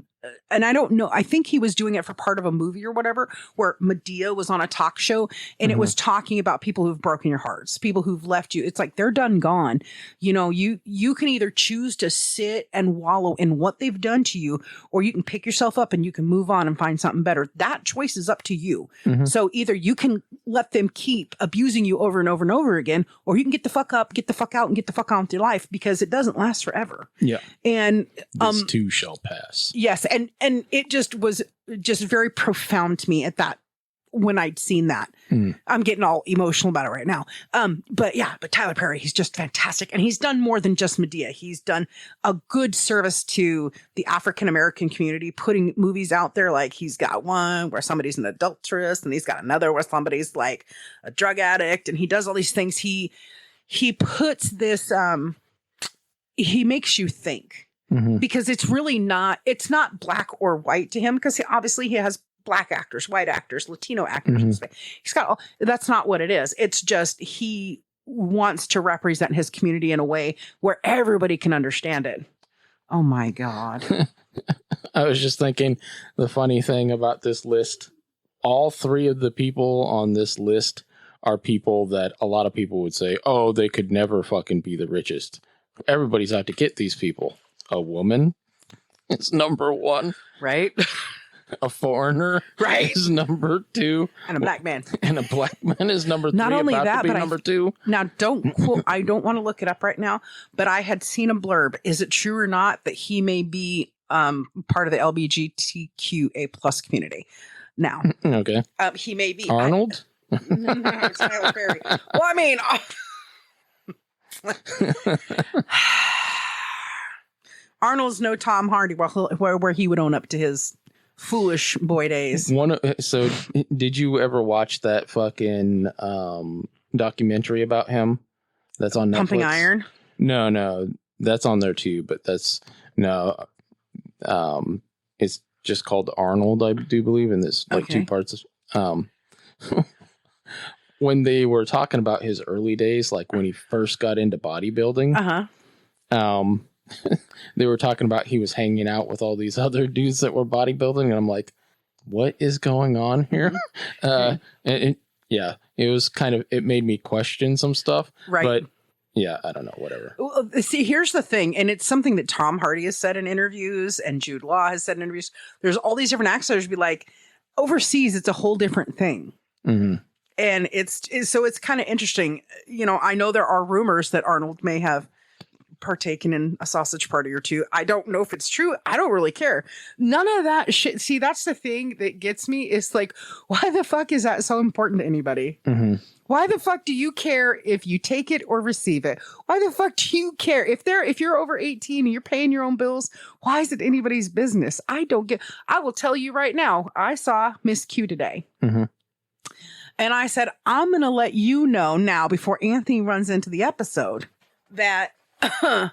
and I don't know, I think he was doing it for part of a movie or whatever, where Medea was on a talk show and it was talking about people who've broken your hearts, people who've left you. It's like, they're done gone. You know, you can either choose to sit and wallow in what they've done to you, or you can pick yourself up and you can move on and find something better. That choice is up to you. So either you can let them keep abusing you over and over and over again, or you can get the fuck up, get the fuck out, and get the fuck on with your life, because it doesn't last forever. Yeah. And this too shall pass. Yes. And it just was just very profound to me at that when I'd seen that. I'm getting all emotional about it right now. But Tyler Perry, he's just fantastic. And he's done more than just Medea. He's done a good service to the African-American community, putting movies out there. Like, he's got one where somebody's an adulteress, and he's got another where somebody's like a drug addict, and he does all these things. He puts this, he makes you think. Because it's not black or white to him, because obviously he has black actors, white actors, Latino actors. He's got that's not what it is. It's just he wants to represent his community in a way where everybody can understand it. Oh my God. I was just thinking, the funny thing about this list, all three of the people on this list are people that a lot of people would say, oh, they could never fucking be the richest. Everybody's out to get these people. A woman is number one. Right. A foreigner is number two. And a black man. And a black man is number three. Not only about that, to be but number two. Now, I don't want to look it up right now, but I had seen a blurb. Is it true or not that he may be part of the LGBTQA plus community? Now. Okay. He may be. Arnold? It's Tyler Perry. Well, I mean... Arnold's no Tom Hardy, where he would own up to his foolish boy days. So did you ever watch that fucking documentary about him that's on Netflix? Pumping Iron? No, that's on there too, but it's just called Arnold, I do believe, and there's like two parts. When they were talking about his early days, like when he first got into bodybuilding, they were talking about he was hanging out with all these other dudes that were bodybuilding, and I'm like, what is going on here? It was kind of, it made me question some stuff, right? But yeah, I don't know, whatever. Well, see, here's the thing, and it's something that Tom Hardy has said in interviews, and Jude Law has said in interviews. There's all these different actors be like, overseas, it's a whole different thing. And it's kind of interesting. You know, I know there are rumors that Arnold may have partaken in a sausage party or two. I don't know if it's true. I don't really care. None of that shit. See, that's the thing that gets me. Is like, why the fuck is that so important to anybody? Why the fuck do you care if you take it or receive it? Why the fuck do you care if you're over 18 and you're paying your own bills? Why is it anybody's business? I will tell you right now. I saw Miss Q today. And I said, I'm going to let you know now before Anthony runs into the episode that I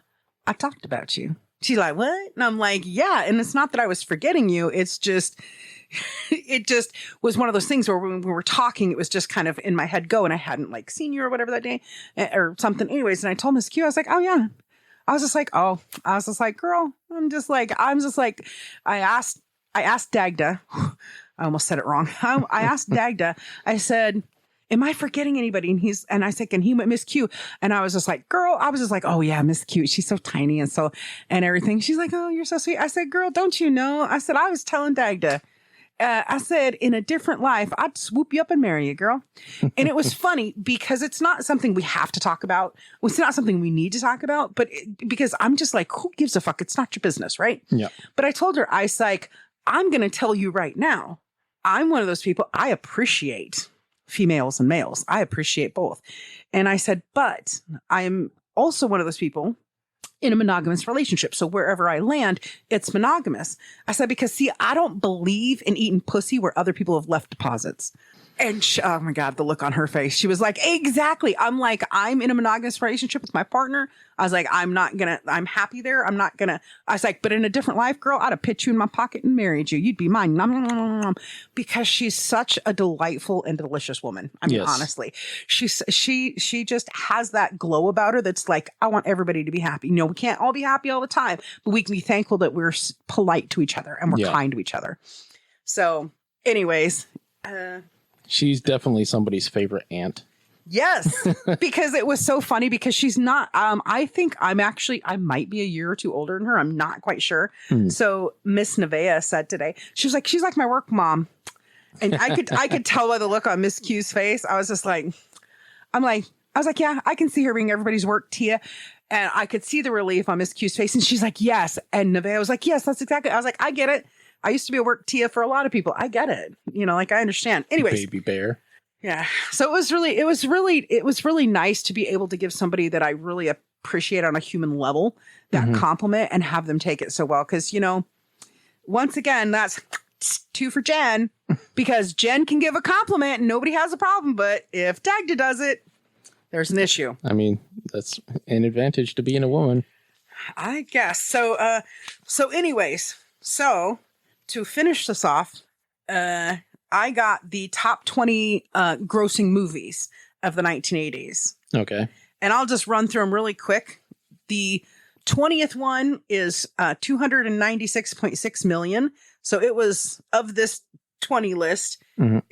talked about you. She's like, what? And I'm like, yeah. And it's not that I was forgetting you. It's just, it just was one of those things where when we were talking, it was just kind of in my head go, and I hadn't like seen you or whatever that day or something. Anyways. And I told Miss Q, I was like, oh yeah. I was just like, girl, I asked Dagda. I almost said it wrong. I asked Dagda, I said, am I forgetting anybody? And I said, can he Miss Q? And I was just like, girl, oh yeah, Miss Q. She's so tiny and everything. She's like, oh, you're so sweet. I said, girl, don't you know? I said, I was telling Dagda, I said, in a different life, I'd swoop you up and marry you, girl. And it was funny because it's not something we have to talk about. It's not something we need to talk about, but because I'm just like, who gives a fuck? It's not your business, right? Yeah. But I told her, I was like, I'm going to tell you right now, I'm one of those people I appreciate females and males. I appreciate both. And I said, but I'm also one of those people in a monogamous relationship. So wherever I land, it's monogamous. I said, because see, I don't believe in eating pussy where other people have left deposits. And oh my God, the look on her face. She was like, exactly. I'm like, I'm in a monogamous relationship with my partner. I was like, I'm happy there. I was like, but in a different life, girl, I'd have put you in my pocket and married you. You'd be mine. Nom, nom, nom, nom. Because she's such a delightful and delicious woman. I mean, yes. Honestly, she just has that glow about her. That's like, I want everybody to be happy. You know, we can't all be happy all the time, but we can be thankful that we're polite to each other and we're kind to each other. So anyways, she's definitely somebody's favorite aunt. Yes, because it was so funny because she's not, I think I might be a year or two older than her. I'm not quite sure. So Miss Nevaeh said today, she's like my work mom. And I could tell by the look on Miss Q's face. I was just like, I was like, yeah, I can see her being everybody's work Tia. And I could see the relief on Miss Q's face. And she's like, yes. And Nevaeh was like, yes, that's exactly. I was like, I get it. I used to be a work Tia for a lot of people. I get it. You know, like I understand. Anyways. Baby bear. Yeah. So it was really nice to be able to give somebody that I really appreciate on a human level that compliment and have them take it so well. Cause you know, once again, that's 2 for Jen because Jen can give a compliment and nobody has a problem. But if Dagda does it, there's an issue. I mean, that's an advantage to being a woman. I guess. So anyways, to finish this off, I got the top 20 grossing movies of the 1980s. Okay. And I'll just run through them really quick. The 20th one is 296.6 million. So it was, of this 20 list,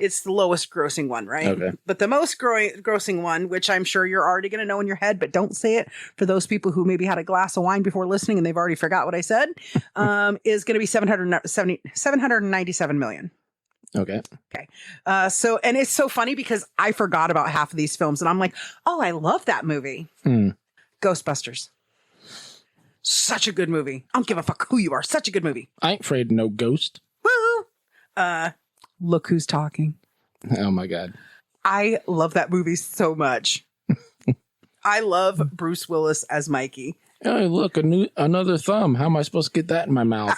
it's the lowest grossing one, right? Okay. But the most grossing one, which I'm sure you're already going to know in your head, but don't say it for those people who maybe had a glass of wine before listening and they've already forgot what I said, is going to be 797 million. Okay. So, and it's so funny because I forgot about half of these films and I'm like, oh, I love that movie. Ghostbusters. Such a good movie. I don't give a fuck who you are. Such a good movie. I ain't afraid of no ghost. Woo! Look Who's Talking. Oh my God. I love that movie so much. I love Bruce Willis as Mikey. Hey, look, another thumb. How am I supposed to get that in my mouth?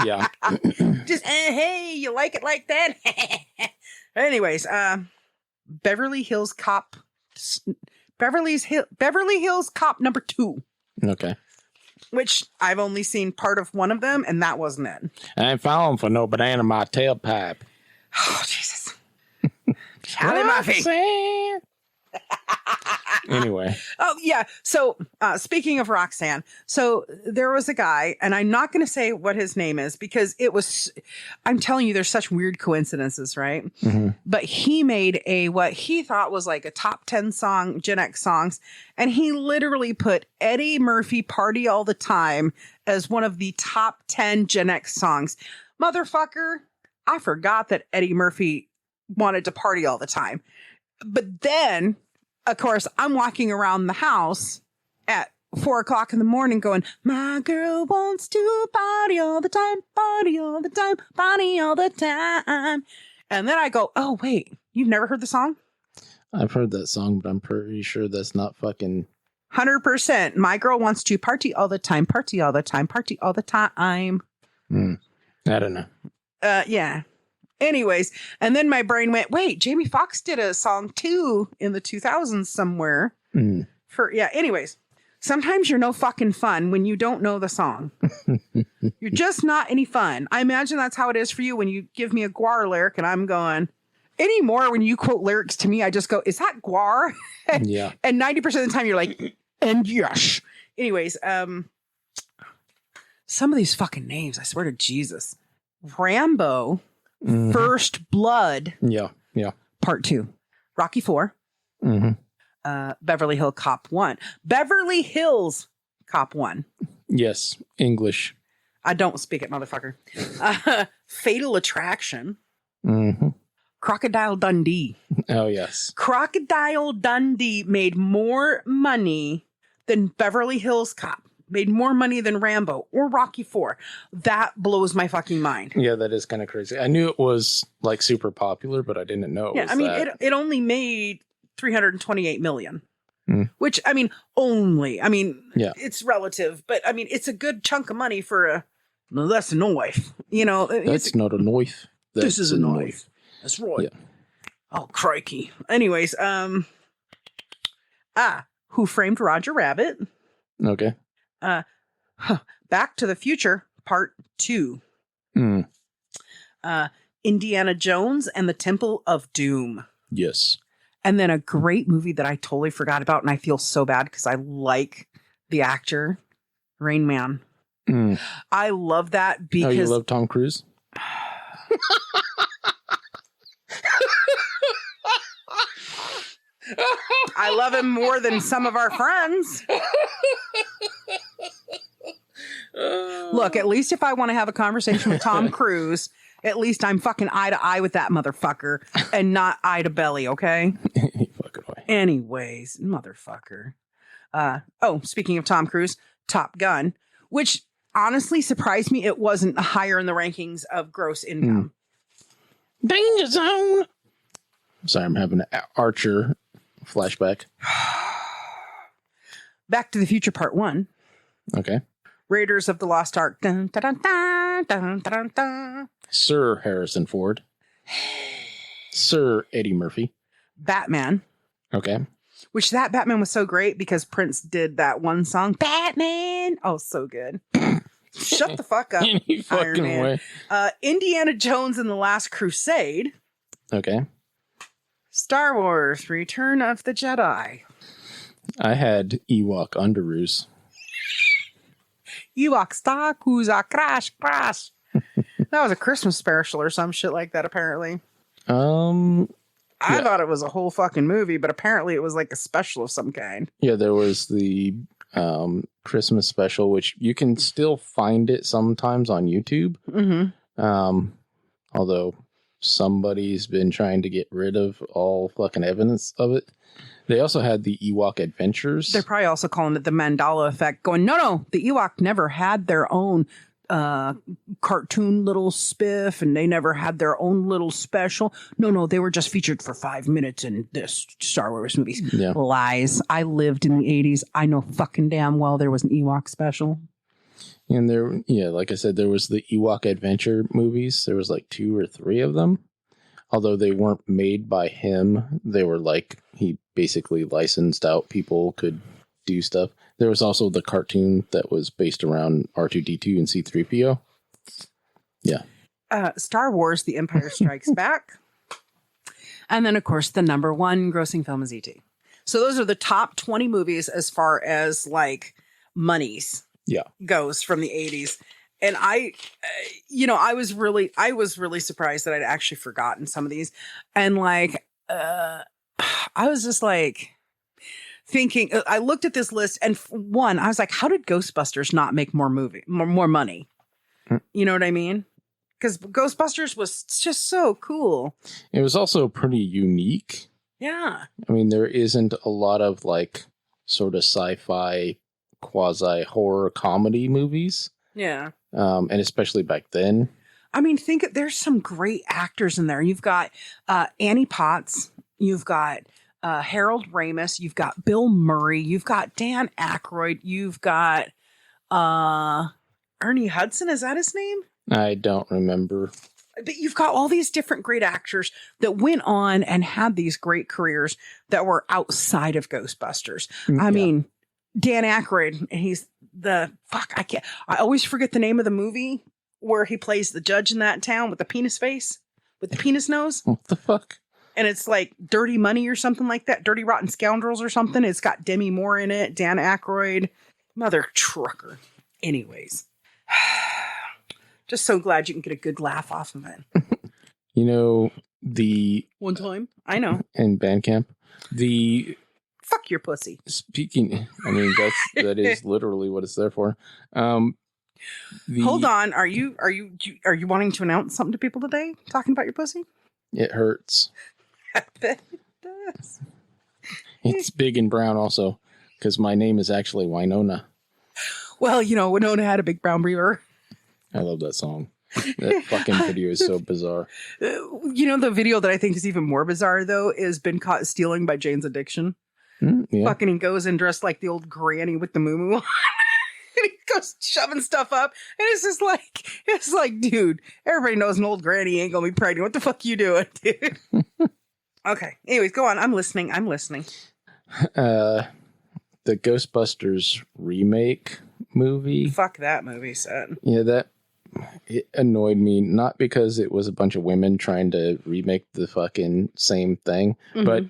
Yeah. Just, hey, you like it like that? Anyways, Beverly Hills Cop number 2. Okay. Which I've only seen part of one of them, and that wasn't it. I ain't falling for no banana in my tailpipe. Oh, Jesus. Charlie Murphy. Anyway. Oh, yeah. So speaking of Roxanne, so there was a guy, and I'm not going to say what his name is because I'm telling you, there's such weird coincidences, right? But he made what he thought was like a top 10 song, Gen X songs. And he literally put Eddie Murphy Party All the Time as one of the top 10 Gen X songs. Motherfucker, I forgot that Eddie Murphy wanted to party all the time. But then, of course, I'm walking around the house at 4:00 in the morning going, my girl wants to party all the time, party all the time, party all the time. And then I go, oh, wait, you've never heard the song? I've heard that song, but I'm pretty sure that's not fucking 100%. My girl wants to party all the time, party all the time, party all the time. I don't know. Yeah. Anyways, and then my brain went, wait, Jamie Foxx did a song too in the 2000s somewhere. Anyways, sometimes you're no fucking fun when you don't know the song. You're just not any fun. I imagine that's how it is for you when you give me a Guar lyric and I'm going, anymore when you quote lyrics to me, I just go, is that Guar? Yeah. And 90% of the time you're like, and yes. Anyways, some of these fucking names, I swear to Jesus. Rambo. First Blood. Yeah. Part 2. Rocky 4. Beverly Hills Cop 1. Beverly Hills Cop 1. Yes. English. I don't speak it, motherfucker. Fatal Attraction. Crocodile Dundee. Oh, yes. Crocodile Dundee made more money than Beverly Hills Cop. made more money than Rambo or Rocky 4. That blows my fucking mind. Yeah, that is kind of crazy. I knew it was like super popular, but I didn't know. Yeah, I mean, it only made 328 million. Which, I mean, it's relative, but I mean, it's a good chunk of money for that's a knife. You know, that's not a knife. This is a knife. That's right. Yeah. Oh, crikey. Anyways, Who Framed Roger Rabbit? Okay. Back to the Future Part 2. Indiana Jones and the Temple of Doom. Yes. And then a great movie that I totally forgot about, and I feel so bad because I like the actor, Rain Man. I love that because... Oh, you love Tom Cruise? I love him more than some of our friends. Look, at least if I want to have a conversation with Tom Cruise, at least I'm fucking eye to eye with that motherfucker and not eye to belly, okay? Fucking way. Anyways, motherfucker. Speaking of Tom Cruise, Top Gun, which honestly surprised me it wasn't higher in the rankings of gross income. Danger Zone. Sorry, I'm having an Archer flashback. Back to the Future Part 1. Okay. Raiders of the Lost Ark. Dun, dun, dun, dun, dun, dun. Sir Harrison Ford. Sir Eddie Murphy. Batman. Okay. Which that Batman was so great because Prince did that one song, Batman. Oh, so good. Shut the fuck up, Any Iron fucking Man. way. Indiana Jones and the Last Crusade. Okay. Star Wars, Return of the Jedi. I had Ewok Underoos. Ewok Stakuza Crash Crash. That was a Christmas special or some shit like that, apparently. I thought it was a whole fucking movie, but apparently it was like a special of some kind. Yeah, there was the Christmas special, which you can still find it sometimes on YouTube. Although somebody's been trying to get rid of all fucking evidence of it. They also had the Ewok Adventures. They're probably also calling it the Mandela effect, going, no, the Ewok never had their own cartoon little spiff, and they never had their own little special. No, they were just featured for 5 minutes in this Star Wars movies. Yeah. Lies. I lived in the 80s. I know fucking damn well there was an Ewok special. And there, like I said, there was the Ewok Adventure movies. There was like 2 or 3 of them. Although they weren't made by him, they were like, he basically licensed out people could do stuff. There was also the cartoon that was based around R2-D2 and C-3PO. Yeah. Star Wars, The Empire Strikes Back. And then, of course, the number 1 grossing film is E.T. So those are the top 20 movies as far as like monies goes from the 80s. And I was really surprised that I'd actually forgotten some of these. And like, I was just like thinking, I looked at this list and I was like, how did Ghostbusters not make more money? You know what I mean? Because Ghostbusters was just so cool. It was also pretty unique. Yeah. I mean, there isn't a lot of like sort of sci-fi quasi horror comedy movies. Yeah. And especially back then. I mean, there's some great actors in there. You've got Annie Potts. You've got Harold Ramis. You've got Bill Murray. You've got Dan Aykroyd. You've got Ernie Hudson. Is that his name? I don't remember. But you've got all these different great actors that went on and had these great careers that were outside of Ghostbusters. I mean, Dan Aykroyd, and he's I always forget the name of the movie where he plays the judge in that town with the penis face, with the penis nose. What the fuck? And it's like Dirty Money or something like that. Dirty Rotten Scoundrels or something. It's got Demi Moore in it. Dan Aykroyd. Mother trucker. Anyways. Just so glad you can get a good laugh off of it. You know, the... One time. I know. In Bandcamp. The... Fuck your pussy. Speaking... I mean, that is literally what it's there for. Hold on. Are you wanting to announce something to people today? Talking about your pussy? It hurts. I bet it does. It's big and brown also, because my name is actually Winona. Well, Winona had a big brown beaver. I love that song. That fucking video is so bizarre. The video that I think is even more bizarre, though, is Been Caught Stealing by Jane's Addiction. Yeah. Fucking he goes in dressed like the old granny with the moo-moo on. And he goes shoving stuff up. And it's like, dude, everybody knows an old granny ain't gonna be pregnant. What the fuck you doing, dude? Okay. Anyways, go on. I'm listening. The Ghostbusters remake movie. Fuck that movie set. Yeah, it annoyed me, not because it was a bunch of women trying to remake the fucking same thing, but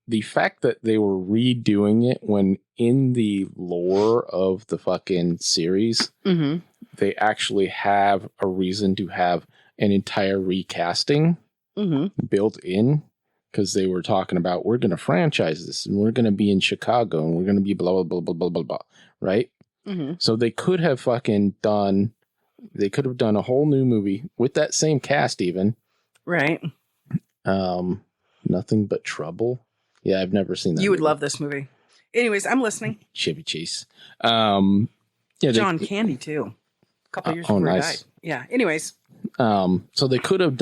the fact that they were redoing it when in the lore of the fucking series, they actually have a reason to have an entire recasting built in, because they were talking about, we're going to franchise this and we're going to be in Chicago and we're going to be blah, blah, blah, blah, blah, blah, blah, right? So they could have done a whole new movie with that same cast even. Right. Nothing But Trouble. Yeah, I've never seen that. You would love this movie. Anyways, I'm listening. Chevy Chase. John Candy too. A couple years before he died. Yeah. Anyways. So they could have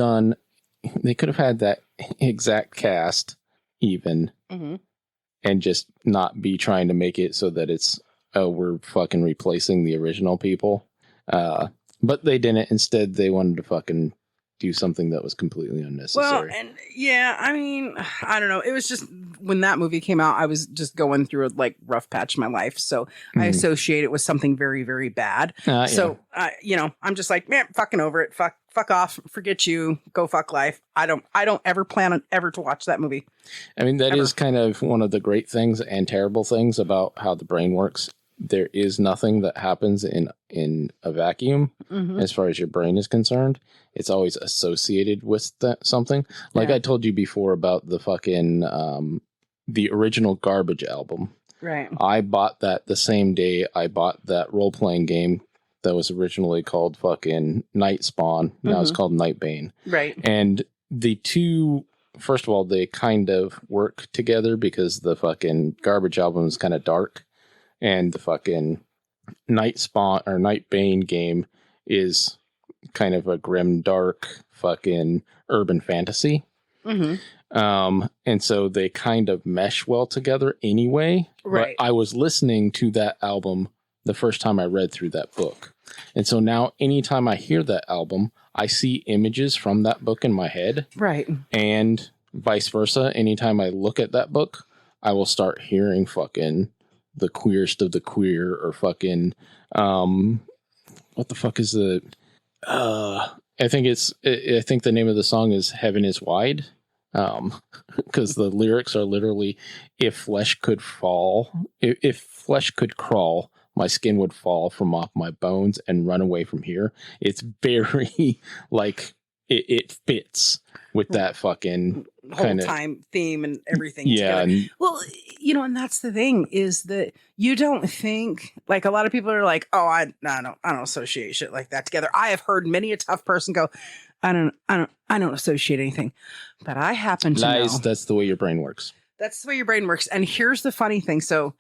had that exact cast even and just not be trying to make it so that it's, we're fucking replacing the original people. But they didn't. Instead, they wanted to fucking do something that was completely unnecessary. Well, and yeah, I mean, I don't know. It was just when that movie came out, I was just going through a rough patch in my life. So I associate it with something very, very bad. So, I'm just like, man, fucking over it. Fuck off. Forget you. Go fuck life. I don't ever plan on ever to watch that movie. I mean, that is kind of one of the great things and terrible things about how the brain works. There is nothing that happens in a vacuum as far as your brain is concerned. It's always associated with something. Like I told you before about the fucking the original Garbage album. Right. I bought that the same day I bought that role-playing game that was originally called fucking Night Spawn. Now it's called Night Bane. Right. And the two, first of all, they kind of work together because the fucking Garbage album is kind of dark. And the fucking Night Spawn or Night Bane game is kind of a grim, dark fucking urban fantasy. And so they kind of mesh well together anyway. Right. But I was listening to that album the first time I read through that book. And so now anytime I hear that album, I see images from that book in my head. Right. And vice versa. Anytime I look at that book, I will start hearing fucking the queerest of the queer, or fucking what the fuck is the I think the name of the song is Heaven is Wide, because the lyrics are literally, if flesh could crawl, my skin would fall from off my bones and run away from here. It's very like it fits with that fucking whole time theme and everything. Yeah. Well, and that's the thing, is that you don't think, like, a lot of people are like, oh, I don't associate shit like that together. I have heard many a tough person go, I don't associate anything, but I happen to know. That's the way your brain works. That's the way your brain works. And here's the funny thing. So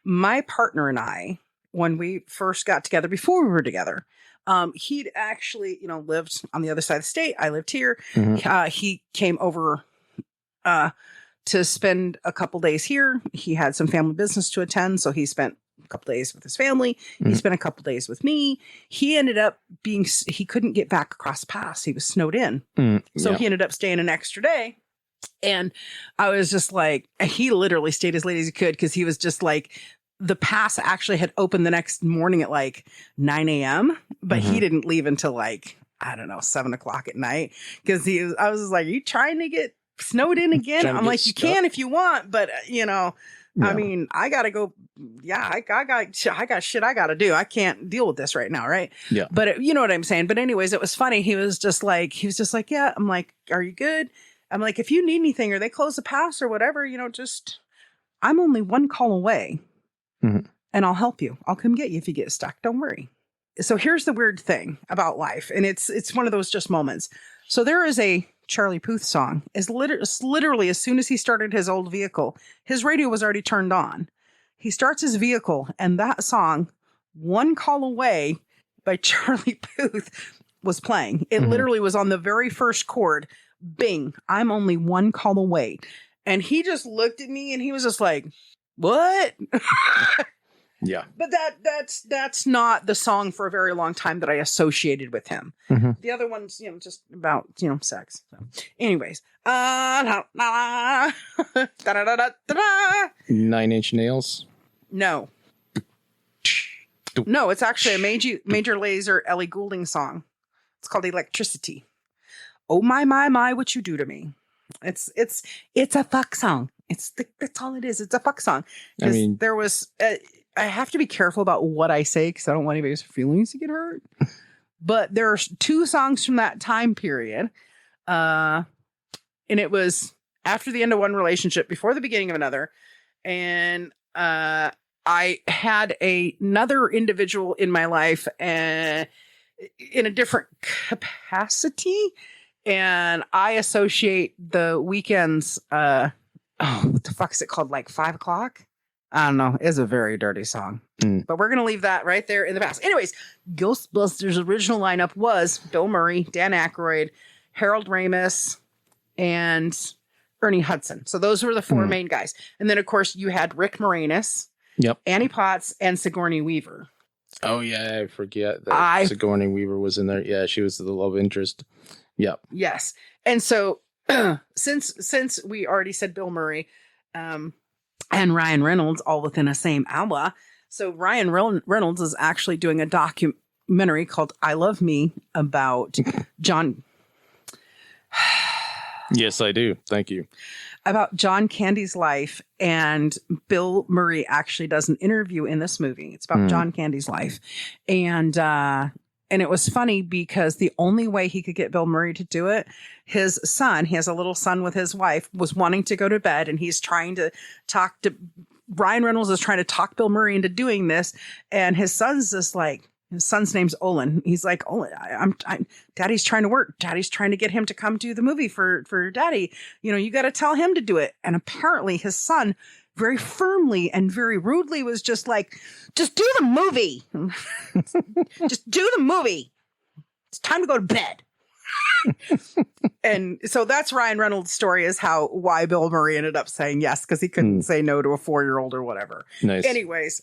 my partner and I, when we first got together, before we were together, he'd actually, lived on the other side of the state. I lived here. He came over to spend a couple days here. He had some family business to attend, so he spent a couple days with his family. He spent a couple days with me. He ended up he couldn't get back across the pass. He was snowed in. So he ended up staying an extra day. And I was just like, he literally stayed as late as he could, because he was just like, the pass actually had opened the next morning at 9 a.m., but he didn't leave until 7 o'clock at night, because I was just like, are you trying to get snowed in again? I'm like, you can if you want, but I mean, I gotta go. Yeah, I got shit I gotta do. I can't deal with this right now, right? Yeah. But you know what I'm saying. But anyways, it was funny. He was just like, yeah. I'm like, are you good? I'm like, if you need anything, or they close the pass or whatever, I'm only one call away, and I'll help you. I'll come get you if you get stuck. Don't worry. So here's the weird thing about life, and it's one of those just moments. So there is a Charlie Puth song. Literally as soon as he started his old vehicle, his radio was already turned on. He starts his vehicle, and that song One Call Away by Charlie Puth was playing. It literally was on the very first chord. Bing, I'm only one call away. And he just looked at me and he was just like, what? Yeah. But that's not the song for a very long time that I associated with him. The other one's, just about, sex. So, anyways. 9 Inch Nails? No. No, it's actually a Major Lazer Ellie Goulding song. It's called Electricity. Oh my, what you do to me. It's a fuck song. That's all it is. It's a fuck song. I mean, there was, I have to be careful about what I say because I don't want anybody's feelings to get hurt. But there's 2 songs from that time period. And it was after the end of one relationship, before the beginning of another. And, I had another individual in my life in a different capacity. And I associate the weekends, what the fuck is it called? Like 5 o'clock? I don't know. It's a very dirty song. But we're going to leave that right there in the past. Anyways, Ghostbusters' original lineup was Bill Murray, Dan Aykroyd, Harold Ramis, and Ernie Hudson. So those were the 4 main guys. And then, of course, you had Rick Moranis, Annie Potts, and Sigourney Weaver. Oh, yeah. I forget that Sigourney Weaver was in there. Yeah, she was the love interest. Yep. Yes. And so since we already said Bill Murray and Ryan Reynolds all within a same hour, so Ryan Reynolds is actually doing a documentary called I Love Me about John. Yes, I do. Thank you. About John Candy's life, and Bill Murray actually does an interview in this movie. It's about John Candy's life. And it was funny because the only way he could get Bill Murray to do it, his son, he has a little son with his wife, was wanting to go to bed, and he's trying to talk to Ryan Reynolds is trying to talk Bill Murray into doing this. And his son's just like, his son's name's Olin. He's like, Olin, Daddy's trying to work. Daddy's trying to get him to come do the movie for Daddy. You got to tell him to do it. And apparently his son very firmly and very rudely was just like, just do the movie. Just do the movie. It's time to go to bed. And so that's Ryan Reynolds' story, is why Bill Murray ended up saying yes, because he couldn't say no to a 4-year-old or whatever. Nice. Anyways,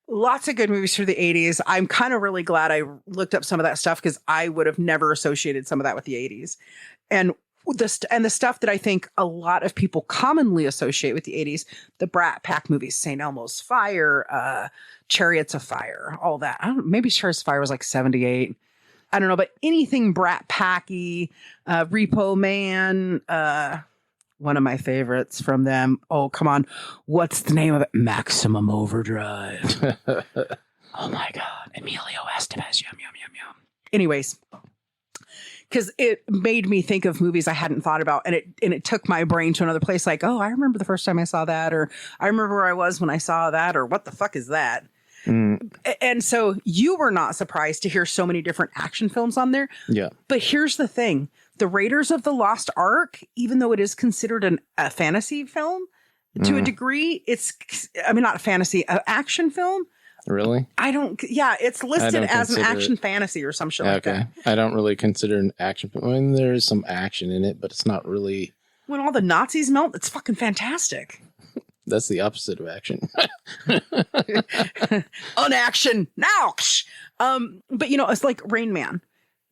lots of good movies through the 80s. I'm kind of really glad I looked up some of that stuff because I would have never associated some of that with the 80s. And the stuff that I think a lot of people commonly associate with the 80s, the Brat Pack movies, St. Elmo's Fire, Chariots of Fire, all that. Maybe Chariots of Fire was like 78. I don't know, but anything Brat Packy, Repo Man, one of my favorites from them. Oh, come on. What's the name of it? Maximum Overdrive. Oh my God. Emilio Estevez. Yum, yum, yum, yum. Anyways, because it made me think of movies I hadn't thought about, and it took my brain to another place. Like, oh, I remember the first time I saw that, or I remember where I was when I saw that, or what the fuck is that? And so you were not surprised to hear so many different action films on there. Yeah. But here's the thing. The Raiders of the Lost Ark, even though it is considered a fantasy film to a degree, not a fantasy, an action film. Really? It's listed as an action fantasy or some shit like that. I don't really consider an action film. I mean, there is some action in it, but it's not really. When all the Nazis melt, it's fucking fantastic. That's the opposite of action. Unaction now. But it's like Rain Man.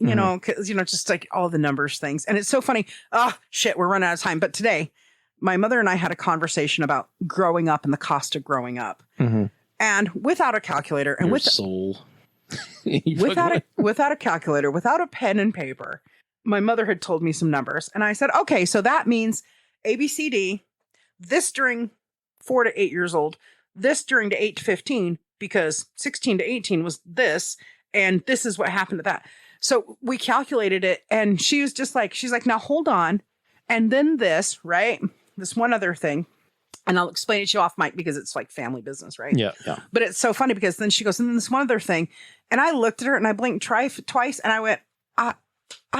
Because, just like all the numbers things. And it's so funny. Oh, shit, we're running out of time. But today, my mother and I had a conversation about growing up and the cost of growing up. And without a calculator and soul. without a calculator, without a pen and paper, my mother had told me some numbers. And I said, okay, so that means ABCD, this during 4 to 8 years old, this during to 8 to 15, because 16 to 18 was this, and this is what happened to that. So we calculated it, and she's like, now hold on. And then this, right? This one other thing. And I'll explain it to you off mic because it's like family business, right? Yeah. But it's so funny because then she goes, and then this one other thing. And I looked at her and I blinked twice and I went, I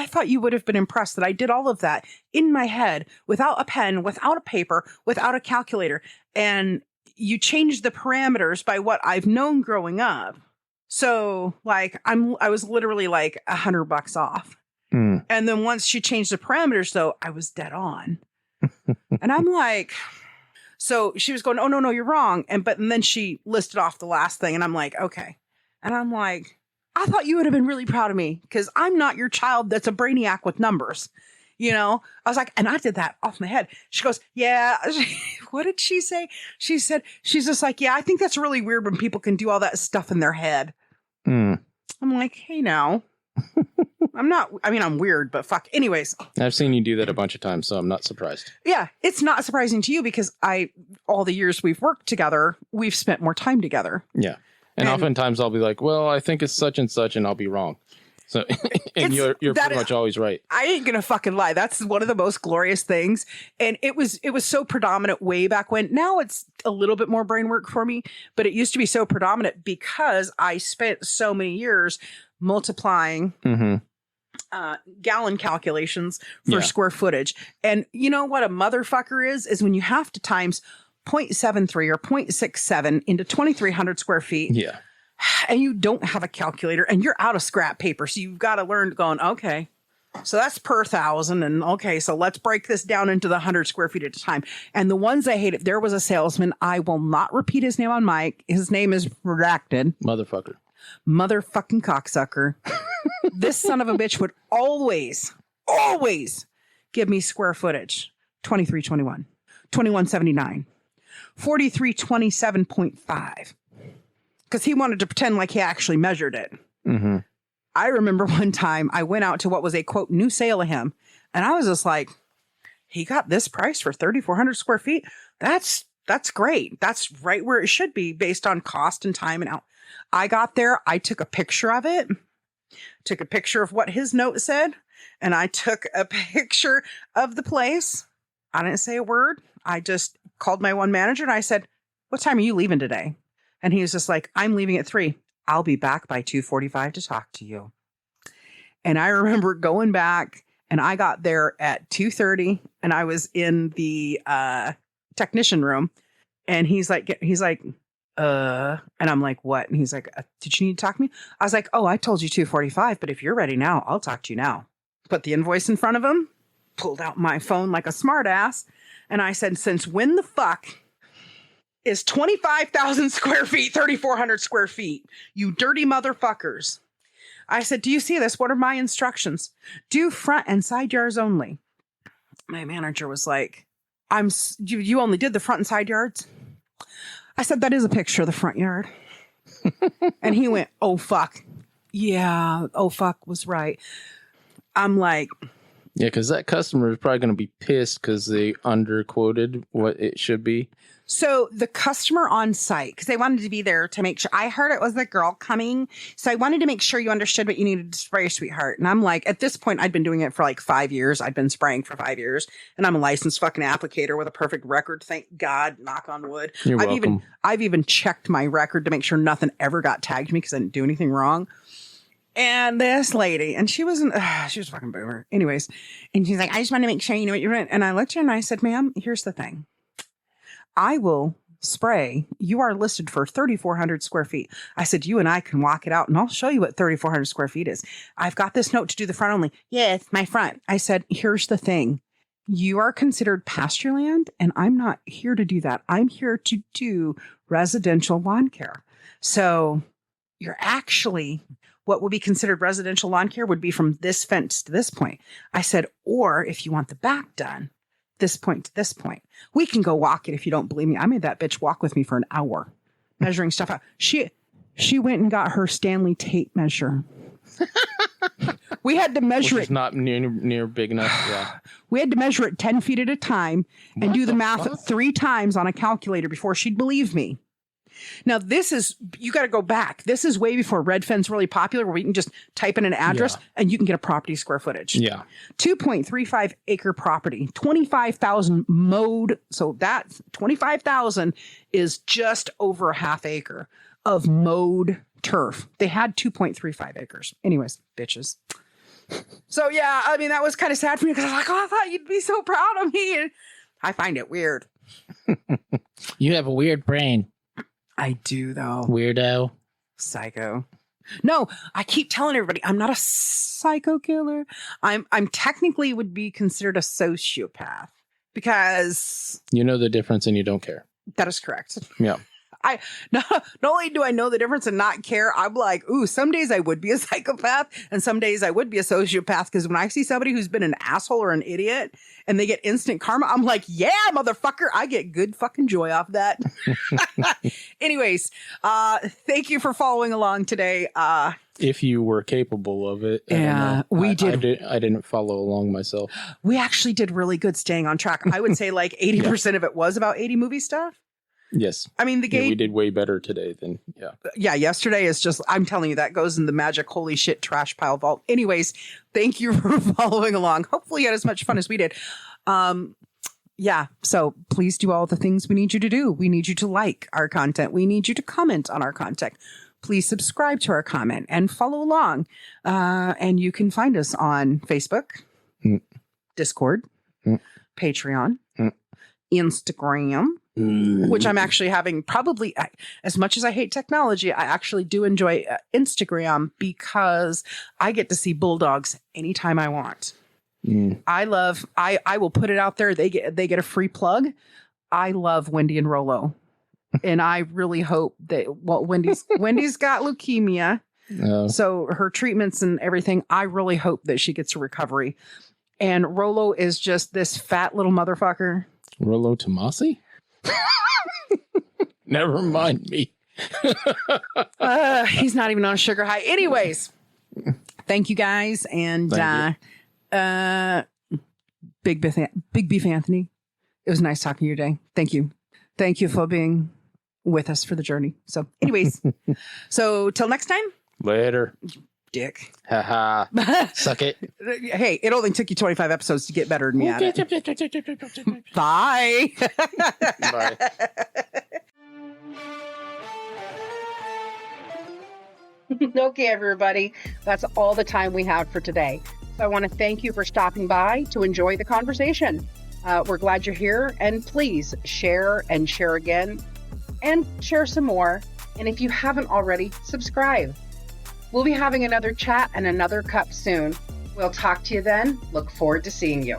thought you would have been impressed that I did all of that in my head without a pen, without a paper, without a calculator. And you change the parameters by what I've known growing up. So like I was literally like $100 off. And then once she changed the parameters, though, I was dead on. And I'm like, so she was going, oh, no, you're wrong. And then she listed off the last thing. And I'm like, okay. And I'm like, I thought you would have been really proud of me because I'm not your child that's a brainiac with numbers. You know, I was like, and I did that off my head. She goes, yeah. What did she say? She said, she's just like, yeah, I think that's really weird when people can do all that stuff in their head. I'm like, hey, now. I'm weird, but fuck. Anyways. I've seen you do that a bunch of times, so I'm not surprised. Yeah, it's not surprising to you because all the years we've worked together, we've spent more time together. Yeah. And oftentimes I'll be like, well, I think it's such and such, and I'll be wrong. So, and you're pretty much always right. I ain't gonna fucking lie. That's one of the most glorious things. And it was so predominant way back when. Now it's a little bit more brain work for me, but it used to be so predominant because I spent so many years multiplying gallon calculations for square footage. And you know what a motherfucker is when you have to times 0.73 or 0.67 into 2,300 square feet. Yeah. And you don't have a calculator and you're out of scrap paper. So you've got to learn going, okay, so that's per thousand. And okay, so let's break this down into the 100 square feet at a time. And the ones I hate, if there was a salesman, I will not repeat his name on mic. His name is redacted. Motherfucking cocksucker. This son of a bitch would always give me square footage. 2321, 2179, 4327.5. Because he wanted to pretend like he actually measured it. I remember one time I went out to what was a quote new sale of him. And I was just like, he got this price for 3,400 square feet. That's great. That's right where it should be based on cost and time and out. I got there. I took a picture of it, took a picture of what his note said. And I took a picture of the place. I didn't say a word. I just called my one manager and I said, what time are you leaving today? And he was just like, I'm leaving at 3. I'll be back by 2:45 to talk to you. And I remember going back and I got there at 2:30 and I was in the technician room and he's like, and I'm like, what? And he's like, did you need to talk to me? I was like, oh, I told you 2:45, but if you're ready now, I'll talk to you now. Put the invoice in front of him, pulled out my phone like a smart ass. And I said, since when the fuck is 25,000 square feet, 3,400 square feet, you dirty motherfuckers. I said, do you see this? What are my instructions? Do front and side yards only. My manager was like, you only did the front and side yards? I said, that is a picture of the front yard. And he went, oh, fuck. Yeah, oh, fuck was right. I'm like... Yeah, because that customer is probably going to be pissed because they underquoted what it should be. So the customer on site, because they wanted to be there to make sure. I heard it was the girl coming. So I wanted to make sure you understood what you needed to spray, sweetheart. And I'm like, at this point, I'd been doing it for like 5 years. I'd been spraying for 5 years. And I'm a licensed fucking applicator with a perfect record. Thank God, knock on wood. You're welcome. I've even checked my record to make sure nothing ever got tagged me because I didn't do anything wrong. And this lady, and she was a fucking boomer. Anyways, and she's like, I just want to make sure you know what you're doing. And I looked at her and I said, ma'am, here's the thing. I will spray. You are listed for 3,400 square feet. I said, you and I can walk it out and I'll show you what 3,400 square feet is. I've got this note to do the front only. Yes, my front. I said, here's the thing. You are considered pasture land and I'm not here to do that. I'm here to do residential lawn care. So you're actually... what would be considered residential lawn care would be from this fence to this point. I said, or if you want the back done, this point to this point. We can go walk it if you don't believe me. I made that bitch walk with me for an hour, measuring stuff out. She went and got her Stanley tape measure. We had to measure it. Not near big enough. Yeah. We had to measure it 10 feet at a time and do the math 3 times on a calculator before she'd believe me. Now, you got to go back. This is way before Redfin's really popular, where you can just type in an address and you can get a property square footage. Yeah. 2.35 acre property, 25,000 mowed. So that 25,000 is just over a half acre of mowed turf. They had 2.35 acres. Anyways, bitches. So, yeah, I mean, that was kind of sad for me because I was like, oh, I thought you'd be so proud of me. And I find it weird. You have a weird brain. I do, though. Weirdo. Psycho. No, I keep telling everybody I'm not a psycho killer. I'm technically would be considered a sociopath because you know the difference and you don't care. That is correct. Yeah. Not only do I know the difference and not care, I'm like, ooh, some days I would be a psychopath and some days I would be a sociopath. Because when I see somebody who's been an asshole or an idiot and they get instant karma, I'm like, yeah, motherfucker, I get good fucking joy off that. Anyways, thank you for following along today. If you were capable of it. Yeah, we did. I didn't follow along myself. We actually did really good staying on track. I would say like 80% of it was about 80 movie stuff. Yes. I mean, we did way better today than, yesterday is just, I'm telling you, that goes in the magic holy shit trash pile vault. Anyways, thank you for following along. Hopefully you had as much fun as we did. So please do all the things we need you to do. We need you to like our content. We need you to comment on our content. Please subscribe to our comment and follow along. And you can find us on Facebook, Discord, Patreon, Instagram, which I'm actually having probably, as much as I hate technology, I actually do enjoy Instagram because I get to see bulldogs anytime I want. I will put it out there. They get a free plug. I love Wendy and Rolo. And I really hope that Wendy's got leukemia. So her treatments and everything, I really hope that she gets a recovery. And Rolo is just this fat little motherfucker. Rolo Tomasi? Never mind me. He's not even on a sugar high. Anyways, thank you guys. And Big Beef Anthony, it was nice talking to you today. Thank you. Thank you for being with us for the journey. So anyways, so till next time. Later. Dick. Haha. Suck it. Hey, it only took you 25 episodes to get better than me at it. Bye. Bye. Okay, everybody. That's all the time we have for today. So I want to thank you for stopping by to enjoy the conversation. We're glad you're here. And please share and share again and share some more. And if you haven't already, subscribe. We'll be having another chat and another cup soon. We'll talk to you then. Look forward to seeing you.